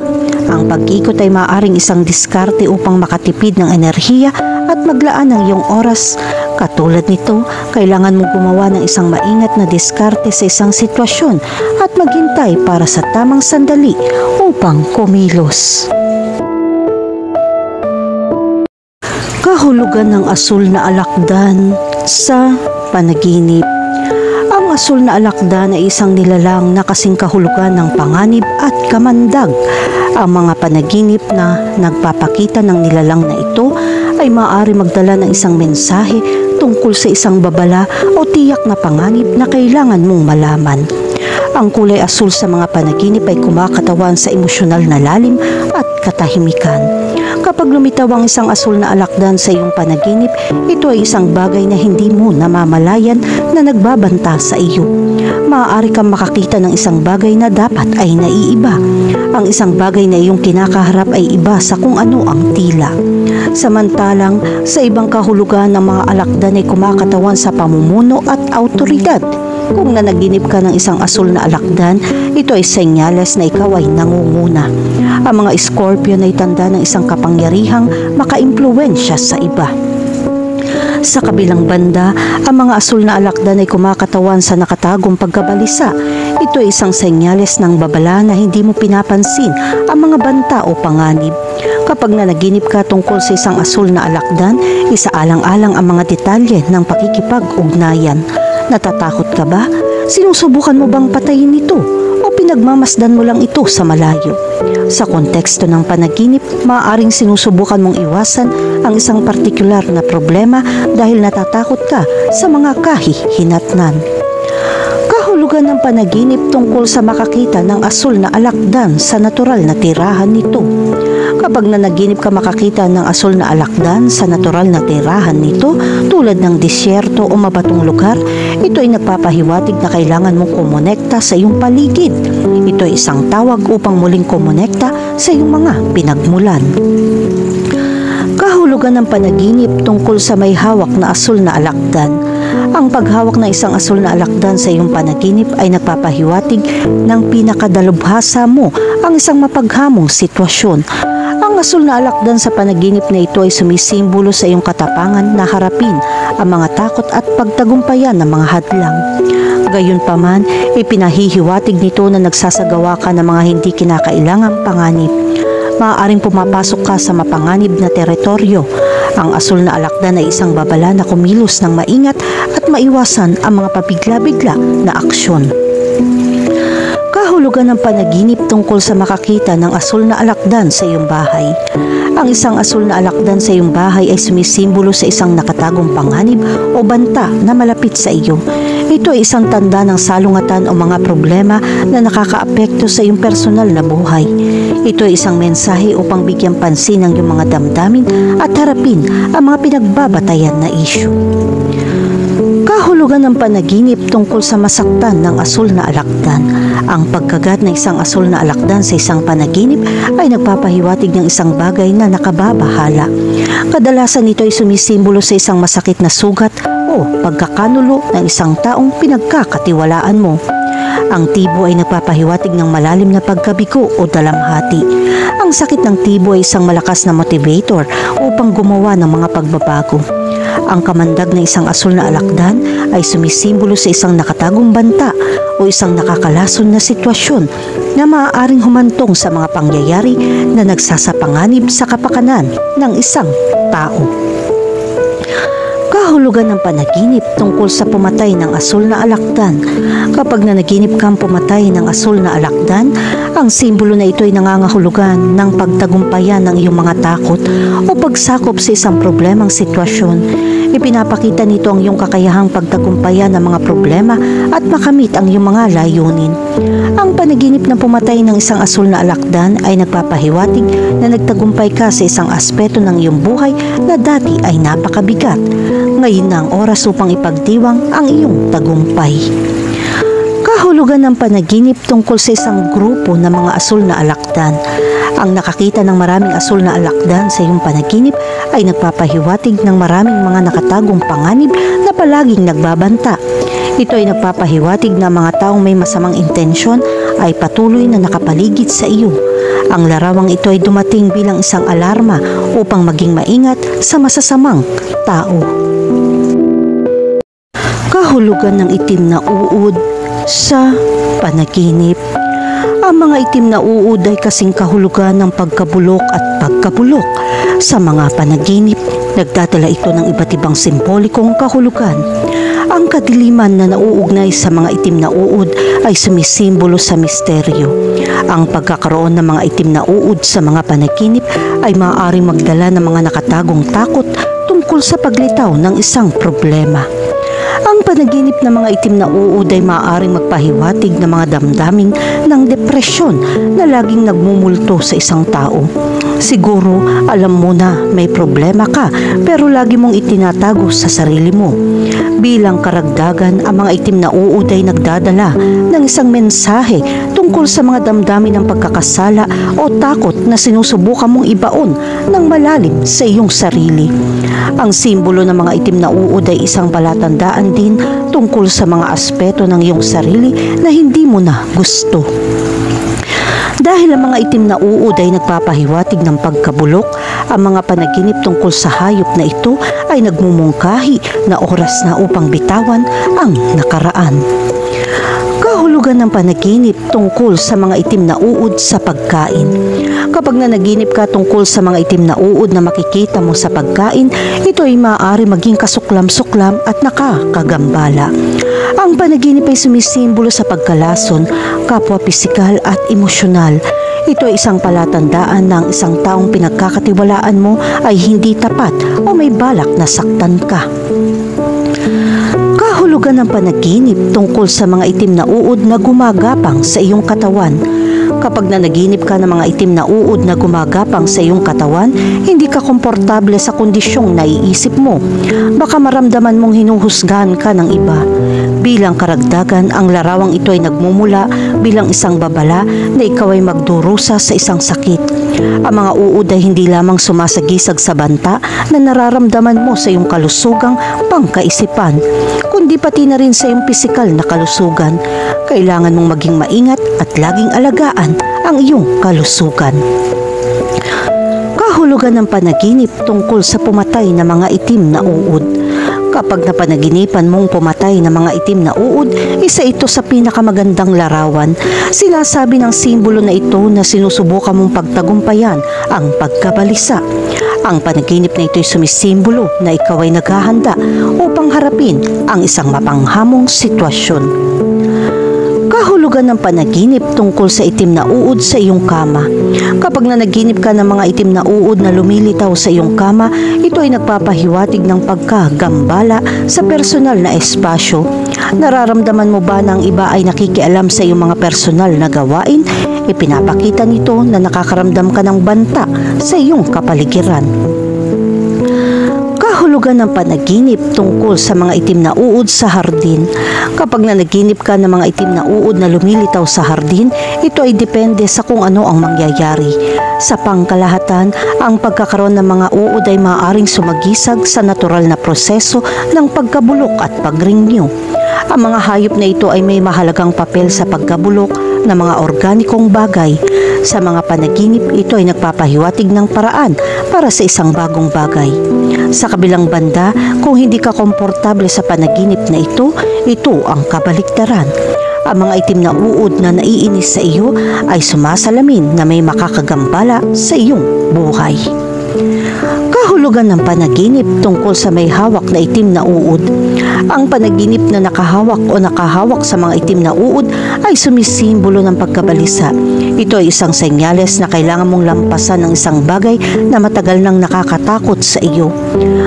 Ang pag-ikot ay maaaring isang diskarte upang makatipid ng enerhiya at maglaan ng iyong oras. Katulad nito, kailangan mong gumawa ng isang maingat na diskarte sa isang sitwasyon at maghintay para sa tamang sandali upang kumilos. Kahulugan ng asul na alakdan sa panaginip. Ang asul na alakdan ay isang nilalang na kasing kahulugan ng panganib at kamandag. Ang mga panaginip na nagpapakita ng nilalang na ito ay maaari magdala ng isang mensahe tungkol sa isang babala o tiyak na panganib na kailangan mong malaman. Ang kulay asul sa mga panaginip ay kumakatawan sa emosyonal na lalim at katahimikan. Kapag lumitaw ang isang asul na alakdan sa iyong panaginip, ito ay isang bagay na hindi mo namamalayan na nagbabanta sa iyo. Maaari kang makakita ng isang bagay na dapat ay naiiba. Ang isang bagay na iyong kinakaharap ay iba sa kung ano ang tila. Samantalang, sa ibang kahulugan ng mga alakdan ay kumakatawan sa pamumuno at autoridad. Kung nanaginip ka ng isang asul na alakdan, ito ay senyales na ikaw ay nangunguna. Ang mga Scorpion ay tanda ng isang kapangyarihang makaimpluwensya sa iba. Sa kabilang banda, ang mga asul na alakdan ay kumakatawan sa nakatagong pagkabalisa. Ito ay isang senyales ng babala na hindi mo pinapansin ang mga banta o panganib. Kapag nanaginip ka tungkol sa isang asul na alakdan, isaalang-alang ang mga detalye ng pakikipag-ugnayan. Natatakot ka ba? Sinusubukan mo bang patayin ito? O pinagmamasdan mo lang ito sa malayo? Sa konteksto ng panaginip, maaaring sinusubukan mong iwasan ang isang partikular na problema dahil natatakot ka sa mga kahihinatnan. Kahulugan ng panaginip tungkol sa makakita ng asul na alakdan sa natural na tirahan nito. Kapag nanaginip ka makakita ng asul na alakdan sa natural na tirahan nito, tulad ng disyerto o mabatong lugar, ito ay nagpapahiwatig na kailangan mong kumonekta sa iyong paligid. Ito ay isang tawag upang muling kumonekta sa iyong mga pinagmulan. Kahulugan ng panaginip tungkol sa may hawak na asul na alakdan. Ang paghawak ng isang asul na alakdan sa iyong panaginip ay nagpapahiwatig ng pinakadalubhasa mo ang isang mapaghamong sitwasyon. Ang asul na alakdan sa panaginip na ito ay sumisimbolo sa iyong katapangan na harapin ang mga takot at pagtagumpayan ng mga hadlang. Gayunpaman, ipinahihiwatig nito na nagsasagawa ka ng mga hindi kinakailangang panganib. Maaaring pumapasok ka sa mapanganib na teritoryo. Ang asul na alakdan ay isang babala na kumilos ng maingat at maiwasan ang mga pabigla-bigla na aksyon. Kahulugan ng panaginip tungkol sa makakita ng asul na alakdan sa iyong bahay. Ang isang asul na alakdan sa iyong bahay ay sumisimbolo sa isang nakatagong panganib o banta na malapit sa iyo. Ito ay isang tanda ng salungatan o mga problema na nakakaapekto sa iyong personal na buhay. Ito ay isang mensahe upang bigyan pansin ang iyong mga damdamin at harapin ang mga pinagbabatayan na isyu. Kahulugan ng panaginip tungkol sa masaktan ng asul na alakdan. Ang pagkagat ng isang asul na alakdan sa isang panaginip ay nagpapahiwatig ng isang bagay na nakababahala. Kadalasan ito ay sumisimbolo sa isang masakit na sugat o pagkakanulo ng isang taong pinagkakatiwalaan mo. Ang tibo ay nagpapahiwatig ng malalim na pagkabigo o dalamhati. Ang sakit ng tibo ay isang malakas na motivator upang gumawa ng mga pagbabago. Ang kamandag ng isang asul na alakdan ay sumisimbolo sa isang nakatagong banta o isang nakakalason na sitwasyon na maaaring humantong sa mga pangyayari na nagsasapanganib sa kapakanan ng isang tao. Kahulugan ng panaginip tungkol sa pumatay ng asul na alakdan. Kapag nanaginip kang pumatay ng asul na alakdan, ang simbolo na ito ay nangangahulugan ng pagtagumpayan ng iyong mga takot o pagsakop sa isang problemang sitwasyon. Ipinapakita nito ang iyong kakayahang pagtagumpayan ng mga problema at makamit ang iyong mga layunin. Ang panaginip na pumatay ng isang asul na alakdan ay nagpapahiwatig na nagtagumpay ka sa isang aspeto ng iyong buhay na dati ay napakabigat. Ngayon na ang oras upang ipagdiwang ang iyong tagumpay. Kahulugan ng panaginip tungkol sa isang grupo ng mga asul na alakdan. Ang nakakita ng maraming asul na alakdan sa iyong panaginip ay nagpapahiwatig ng maraming mga nakatagong panganib na palaging nagbabanta. Ito ay nagpapahiwatig na mga taong may masamang intensyon ay patuloy na nakapaligid sa iyo. Ang larawang ito ay dumating bilang isang alarma upang maging maingat sa masasamang tao. Kahulugan ng itim na uod sa panaginip. Ang mga itim na uod ay kasing kahulugan ng pagkabulok at pagkabulok. Sa mga panaginip, nagdadala ito ng iba't ibang simbolikong kahulugan. Ang kadiliman na nauugnay sa mga itim na uod ay sumisimbolo sa misteryo. Ang pagkakaroon ng mga itim na uod sa mga panaginip ay maaaring magdala ng mga nakatagong takot tungkol sa paglitaw ng isang problema. Ang panaginip ng mga itim na uod ay maaaring magpahiwatig ng mga damdamin ng depresyon na laging nagmumulto sa isang tao. Siguro alam mo na may problema ka pero lagi mong itinatago sa sarili mo. Bilang karagdagan, ang mga itim na uod ay nagdadala ng isang mensahe tungkol sa mga damdamin ng pagkakasala o takot na sinusubukan mong ibaon ng malalim sa iyong sarili. Ang simbolo ng mga itim na uod ay isang palatandaan din tungkol sa mga aspeto ng iyong sarili na hindi mo na gusto. Dahil ang mga itim na uod ay nagpapahiwatig ng pagkabulok, ang mga panaginip tungkol sa hayop na ito ay nagmumungkahi na oras na upang bitawan ang nakaraan. Kahulugan ng panaginip tungkol sa mga itim na uod sa pagkain. Kapag nanaginip ka tungkol sa mga itim na uod na makikita mo sa pagkain, ito ay maaari maging kasuklam-suklam at nakakagambala. Ang panaginip ay sumisimbolo sa pagkalason, kapwa pisikal at emosyonal. Ito ay isang palatandaan na ang isang taong pinagkakatiwalaan mo ay hindi tapat o may balak na saktan ka. Kahulugan ng panaginip tungkol sa mga itim na uod na gumagapang sa iyong katawan. Kapag nanaginip ka ng mga itim na uod na gumagapang sa iyong katawan, hindi ka komportable sa kondisyong naiisip mo. Baka maramdaman mong hinuhusgahan ka ng iba. Bilang karagdagan, ang larawang ito ay nagmumula bilang isang babala na ikaw ay magdurusa sa isang sakit. Ang mga uod ay hindi lamang sumasagisag sa banta na nararamdaman mo sa iyong kalusugang pangkaisipan, kundi pati na rin sa iyong pisikal na kalusugan. Kailangan mong maging maingat at laging alagaan ang iyong kalusugan. Kahulugan ng panaginip tungkol sa pumatay na mga itim na uod. Kapag napanaginipan mong pumatay na mga itim na uod, isa ito sa pinakamagandang larawan. Sinasabi ng simbolo na ito na sinusubukan mong pagtagumpayan ang pagkabalisa. Ang panaginip na ito ay sumisimbolo na ikaw ay naghahanda upang harapin ang isang mapanghamong sitwasyon. Kahulugan ng panaginip tungkol sa itim na uod sa iyong kama. Kapag nanaginip ka ng mga itim na uod na lumilitaw sa iyong kama, ito ay nagpapahiwatig ng pagkagambala sa personal na espasyo. Nararamdaman mo ba na ang iba ay nakikialam sa iyong mga personal na gawain? Ipinapakita nito na nakakaramdam ka ng banta sa iyong kapaligiran. Kahulugan ng panaginip tungkol sa mga itim na uod sa hardin. Kapag nanaginip ka ng mga itim na uod na lumilitaw sa hardin, ito ay depende sa kung ano ang mangyayari. Sa pangkalahatan, ang pagkakaroon ng mga uod ay maaaring sumagisag sa natural na proseso ng pagkabulok at pag-renew. Ang mga hayop na ito ay may mahalagang papel sa pagkabulok ng mga organikong bagay. Sa mga panaginip, ito ay nagpapahiwatig ng paraan para sa isang bagong bagay. Sa kabilang banda, kung hindi ka komportable sa panaginip na ito ang kabaliktaran. Ang mga itim na uod na naiinis sa iyo ay sumasalamin na may makakagambala sa iyong buhay. Kahulugan ng panaginip tungkol sa may hawak na itim na uod. Ang panaginip na nakahawak sa mga itim na uod ay sumisimbolo ng pagkabalisa. Ito ay isang senyales na kailangan mong lampasan ng isang bagay na matagal nang nakakatakot sa iyo.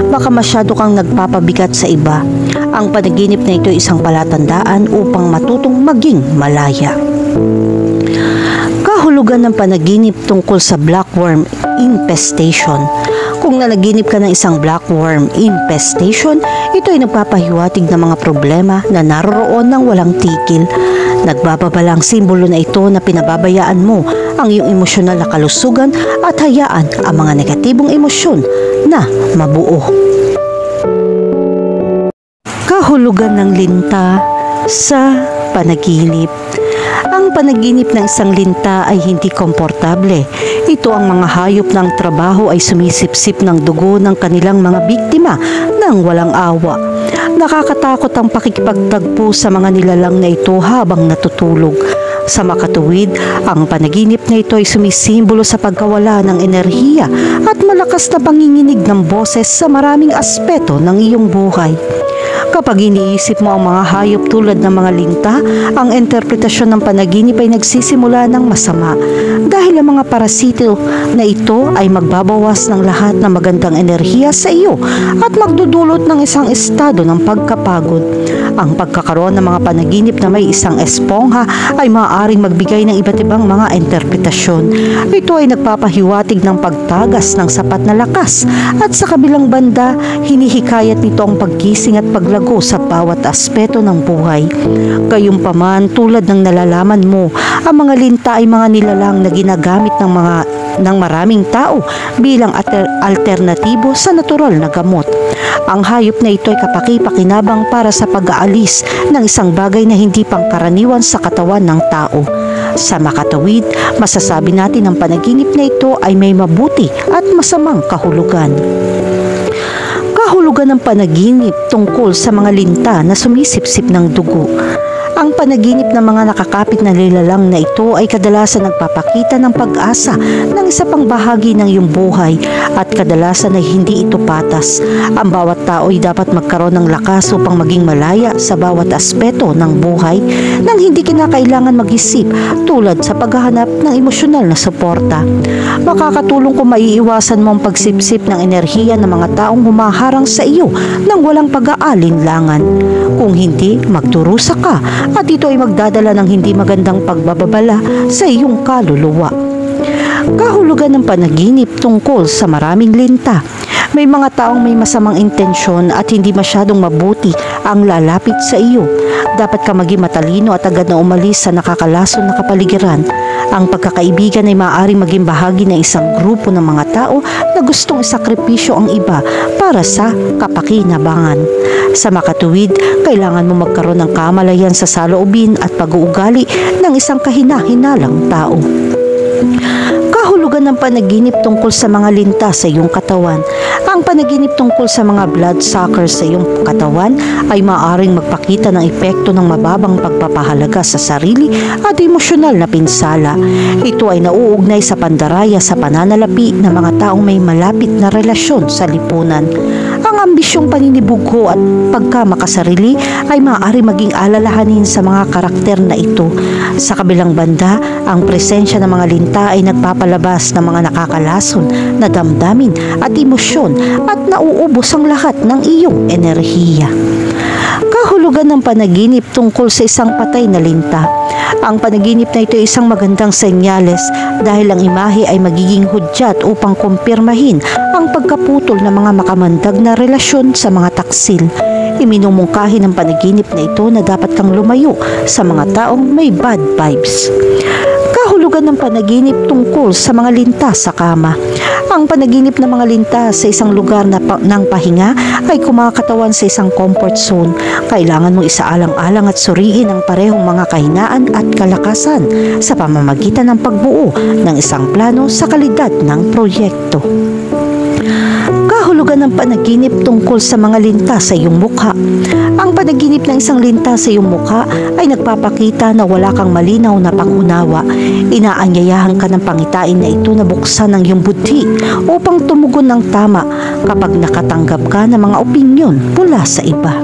Baka masyado kang nagpapabigat sa iba. Ang panaginip na ito ay isang palatandaan upang matutong maging malaya. Kahulugan ng panaginip tungkol sa blackworm infestation. Kung nanaginip ka ng isang blackworm infestation, ito ay nagpapahiwatig ng mga problema na naroroon ng walang tigil. Nagbababala ang simbolo na ito na pinababayaan mo ang iyong emosyonal na kalusugan at hayaan ang mga negatibong emosyon na mabuo. Kahulugan ng linta sa panaginip. Ang panaginip ng isang linta ay hindi komportable. Ito ang mga hayop ng trabaho ay sumisipsip ng dugo ng kanilang mga biktima nang walang awa. Nakakatakot ang pakikipagtagpo sa mga nilalang na ito habang natutulog. Sa makatuwid, ang panaginip na ito ay sumisimbolo sa pagkawala ng enerhiya at malakas na panginginig ng boses sa maraming aspeto ng iyong buhay. Kapag iniisip mo ang mga hayop tulad ng mga linta, ang interpretasyon ng panaginip ay nagsisimula ng masama dahil ang mga parasito na ito ay magbabawas ng lahat ng magandang enerhiya sa iyo at magdudulot ng isang estado ng pagkapagod. Ang pagkakaroon ng mga panaginip na may isang espongha ay maaaring magbigay ng iba't ibang mga interpretasyon. Ito ay nagpapahiwatig ng pagtagas ng sapat na lakas at sa kabilang banda, hinihikayat nito ang pagkising at paglago sa bawat aspeto ng buhay. Gayunpaman, tulad ng nalalaman mo, ang mga linta ay mga nilalang na ginagamit ng maraming tao bilang alternatibo sa natural na gamot. Ang hayop na ito ay kapaki-pakinabang para sa pag-aalis ng isang bagay na hindi pangkaraniwan sa katawan ng tao. Sa makatawid, masasabi natin ang panaginip na ito ay may mabuti at masamang kahulugan. Kahulugan ng panaginip tungkol sa mga linta na sumisipsip ng dugo. Ang panaginip ng mga nakakapit na nilalang na ito ay kadalasan nagpapakita ng pag-asa ng isa pang bahagi ng iyong buhay at kadalasan ay hindi ito patas. Ang bawat tao ay dapat magkaroon ng lakas upang maging malaya sa bawat aspeto ng buhay nang hindi kinakailangan mag-isip tulad sa paghahanap ng emosyonal na suporta. Makakatulong kung maiiwasan mo ang pagsipsip ng enerhiya ng mga taong humaharang sa iyo nang walang pag-aalinlangan. Kung hindi, magdurusa ka at ito ay magdadala ng hindi magandang pagbababala sa iyong kaluluwa. Kahulugan ng panaginip tungkol sa maraming linta. May mga taong may masamang intensyon at hindi masyadong mabuti ang lalapit sa iyo. Dapat ka maging matalino at agad na umalis sa nakakalason na kapaligiran. Ang pagkakaibigan ay maaaring maging bahagi ng isang grupo ng mga tao na gustong isakripisyo ang iba para sa kapakinabangan. Sa makatuwid, kailangan mo magkaroon ng kamalayan sa saloobin at pag-uugali ng isang kahina-hinalang tao. Kahulugan ng panaginip tungkol sa mga linta sa iyong katawan. Ang panaginip tungkol sa mga bloodsuckers sa iyong katawan ay maaaring magpakita ng epekto ng mababang pagpapahalaga sa sarili at emosyonal na pinsala. Ito ay nauugnay sa pandaraya sa pananalapi ng mga taong may malapit na relasyon sa lipunan. Ang ambisyong paninibugho at pagkamakasarili ay maaari maging alalahanin sa mga karakter na ito. Sa kabilang banda, ang presensya ng mga linta ay nagpapalabas ng mga nakakalason na damdamin at emosyon at nauubos ang lahat ng iyong enerhiya. Kahulugan ng panaginip tungkol sa isang patay na linta. Ang panaginip na ito ay isang magandang senyales dahil ang imahe ay magiging hudyat upang kumpirmahin ang pagkaputol ng mga makamandag na relasyon sa mga taksil. Iminumungkahi ng panaginip na ito na dapat kang lumayo sa mga taong may bad vibes. Kahulugan ng panaginip tungkol sa mga linta sa kama. Ang panaginip ng mga linta sa isang lugar ng pahinga ay kumakatawan sa isang comfort zone. Kailangan mong isaalang-alang at suriin ang parehong mga kahinaan at kalakasan sa pamamagitan ng pagbuo ng isang plano sa kalidad ng proyekto. Kahulugan ng panaginip tungkol sa mga linta sa iyong mukha. Ang panaginip ng isang linta sa iyong mukha ay nagpapakita na wala kang malinaw na pangunawa. Inaanyayahan ka ng pangitain na ito na buksan ang iyong budhi upang tumugon ng tama kapag nakatanggap ka ng mga opinyon mula sa iba.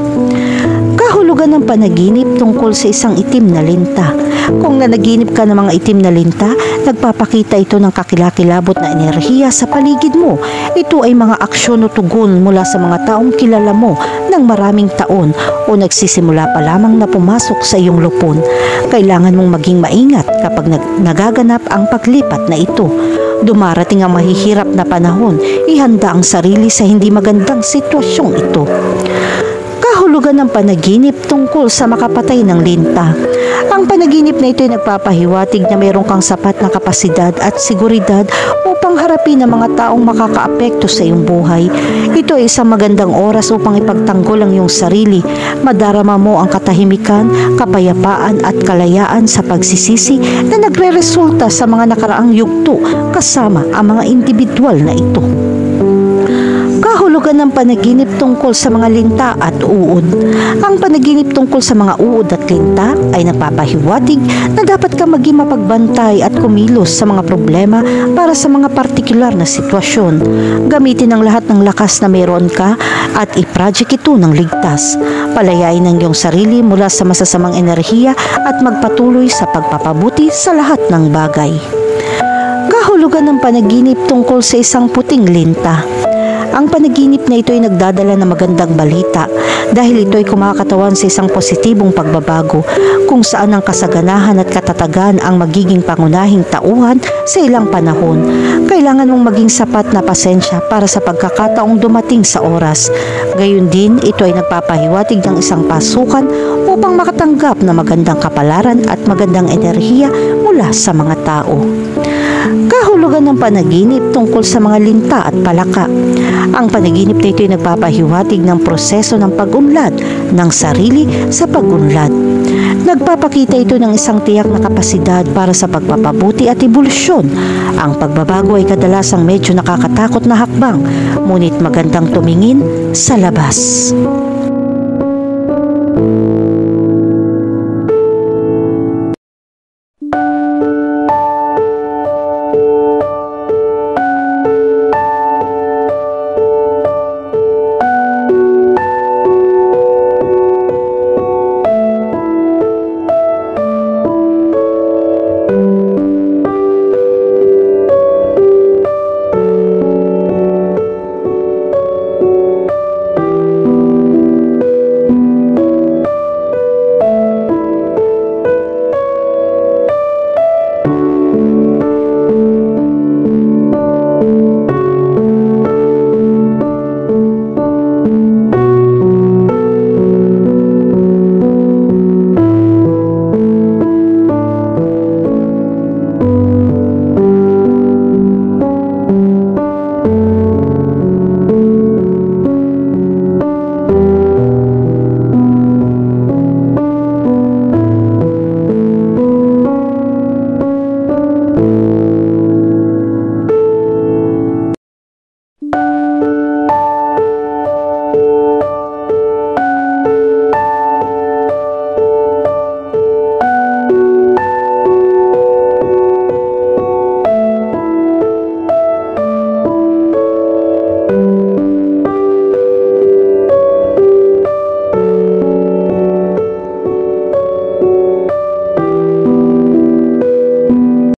Kahulugan ng panaginip tungkol sa isang itim na linta. Kung nanaginip ka ng mga itim na linta, nagpapakita ito ng kakilakilabot na enerhiya sa paligid mo. Ito ay mga aksyon o tugon mula sa mga taong kilala mo ng maraming taon o nagsisimula pa lamang na pumasok sa iyong lupon. Kailangan mong maging maingat kapag nagaganap ang paglipat na ito. Dumarating ang mahihirap na panahon, ihanda ang sarili sa hindi magandang sitwasyong ito. Kahulugan ng panaginip tungkol sa makapatay ng linta. Ang panaginip na ito ay nagpapahiwatig na mayroon kang sapat na kapasidad at seguridad upang harapin ang mga taong makakaapekto sa iyong buhay. Ito ay isang magandang oras upang ipagtanggol ang iyong sarili. Madarama mo ang katahimikan, kapayapaan at kalayaan sa pagsisisi na nagre-resulta sa mga nakaraang yugto kasama ang mga individual na ito. Kahulugan ng panaginip tungkol sa mga linta at uod. Ang panaginip tungkol sa mga uod at linta ay nagpapahiwatig na dapat kang maging mapagbantay at kumilos sa mga problema para sa mga partikular na sitwasyon. Gamitin ang lahat ng lakas na mayroon ka at i-project ito ng ligtas. Palayain ang iyong sarili mula sa masasamang enerhiya at magpatuloy sa pagpapabuti sa lahat ng bagay. Kahulugan ng panaginip tungkol sa isang puting linta. Ang panaginip na ito ay nagdadala ng magandang balita dahil ito ay kumakatawan sa isang positibong pagbabago kung saan ang kasaganahan at katatagan ang magiging pangunahing tauhan sa ilang panahon. Kailangan mong maging sapat na pasensya para sa pagkakataong dumating sa oras. Gayun din, ito ay nagpapahiwatig ng isang pasukan upang makatanggap ng magandang kapalaran at magandang enerhiya mula sa mga tao. Kahulugan ng panaginip tungkol sa mga linta at palaka. Ang panaginip na ito ay nagpapahiwatig ng proseso ng pag-unlad ng sarili sa pag-unlad. Nagpapakita ito ng isang tiyak na kapasidad para sa pagpapabuti at ebolusyon. Ang pagbabago ay kadalasang medyo nakakatakot na hakbang, ngunit magandang tumingin sa labas.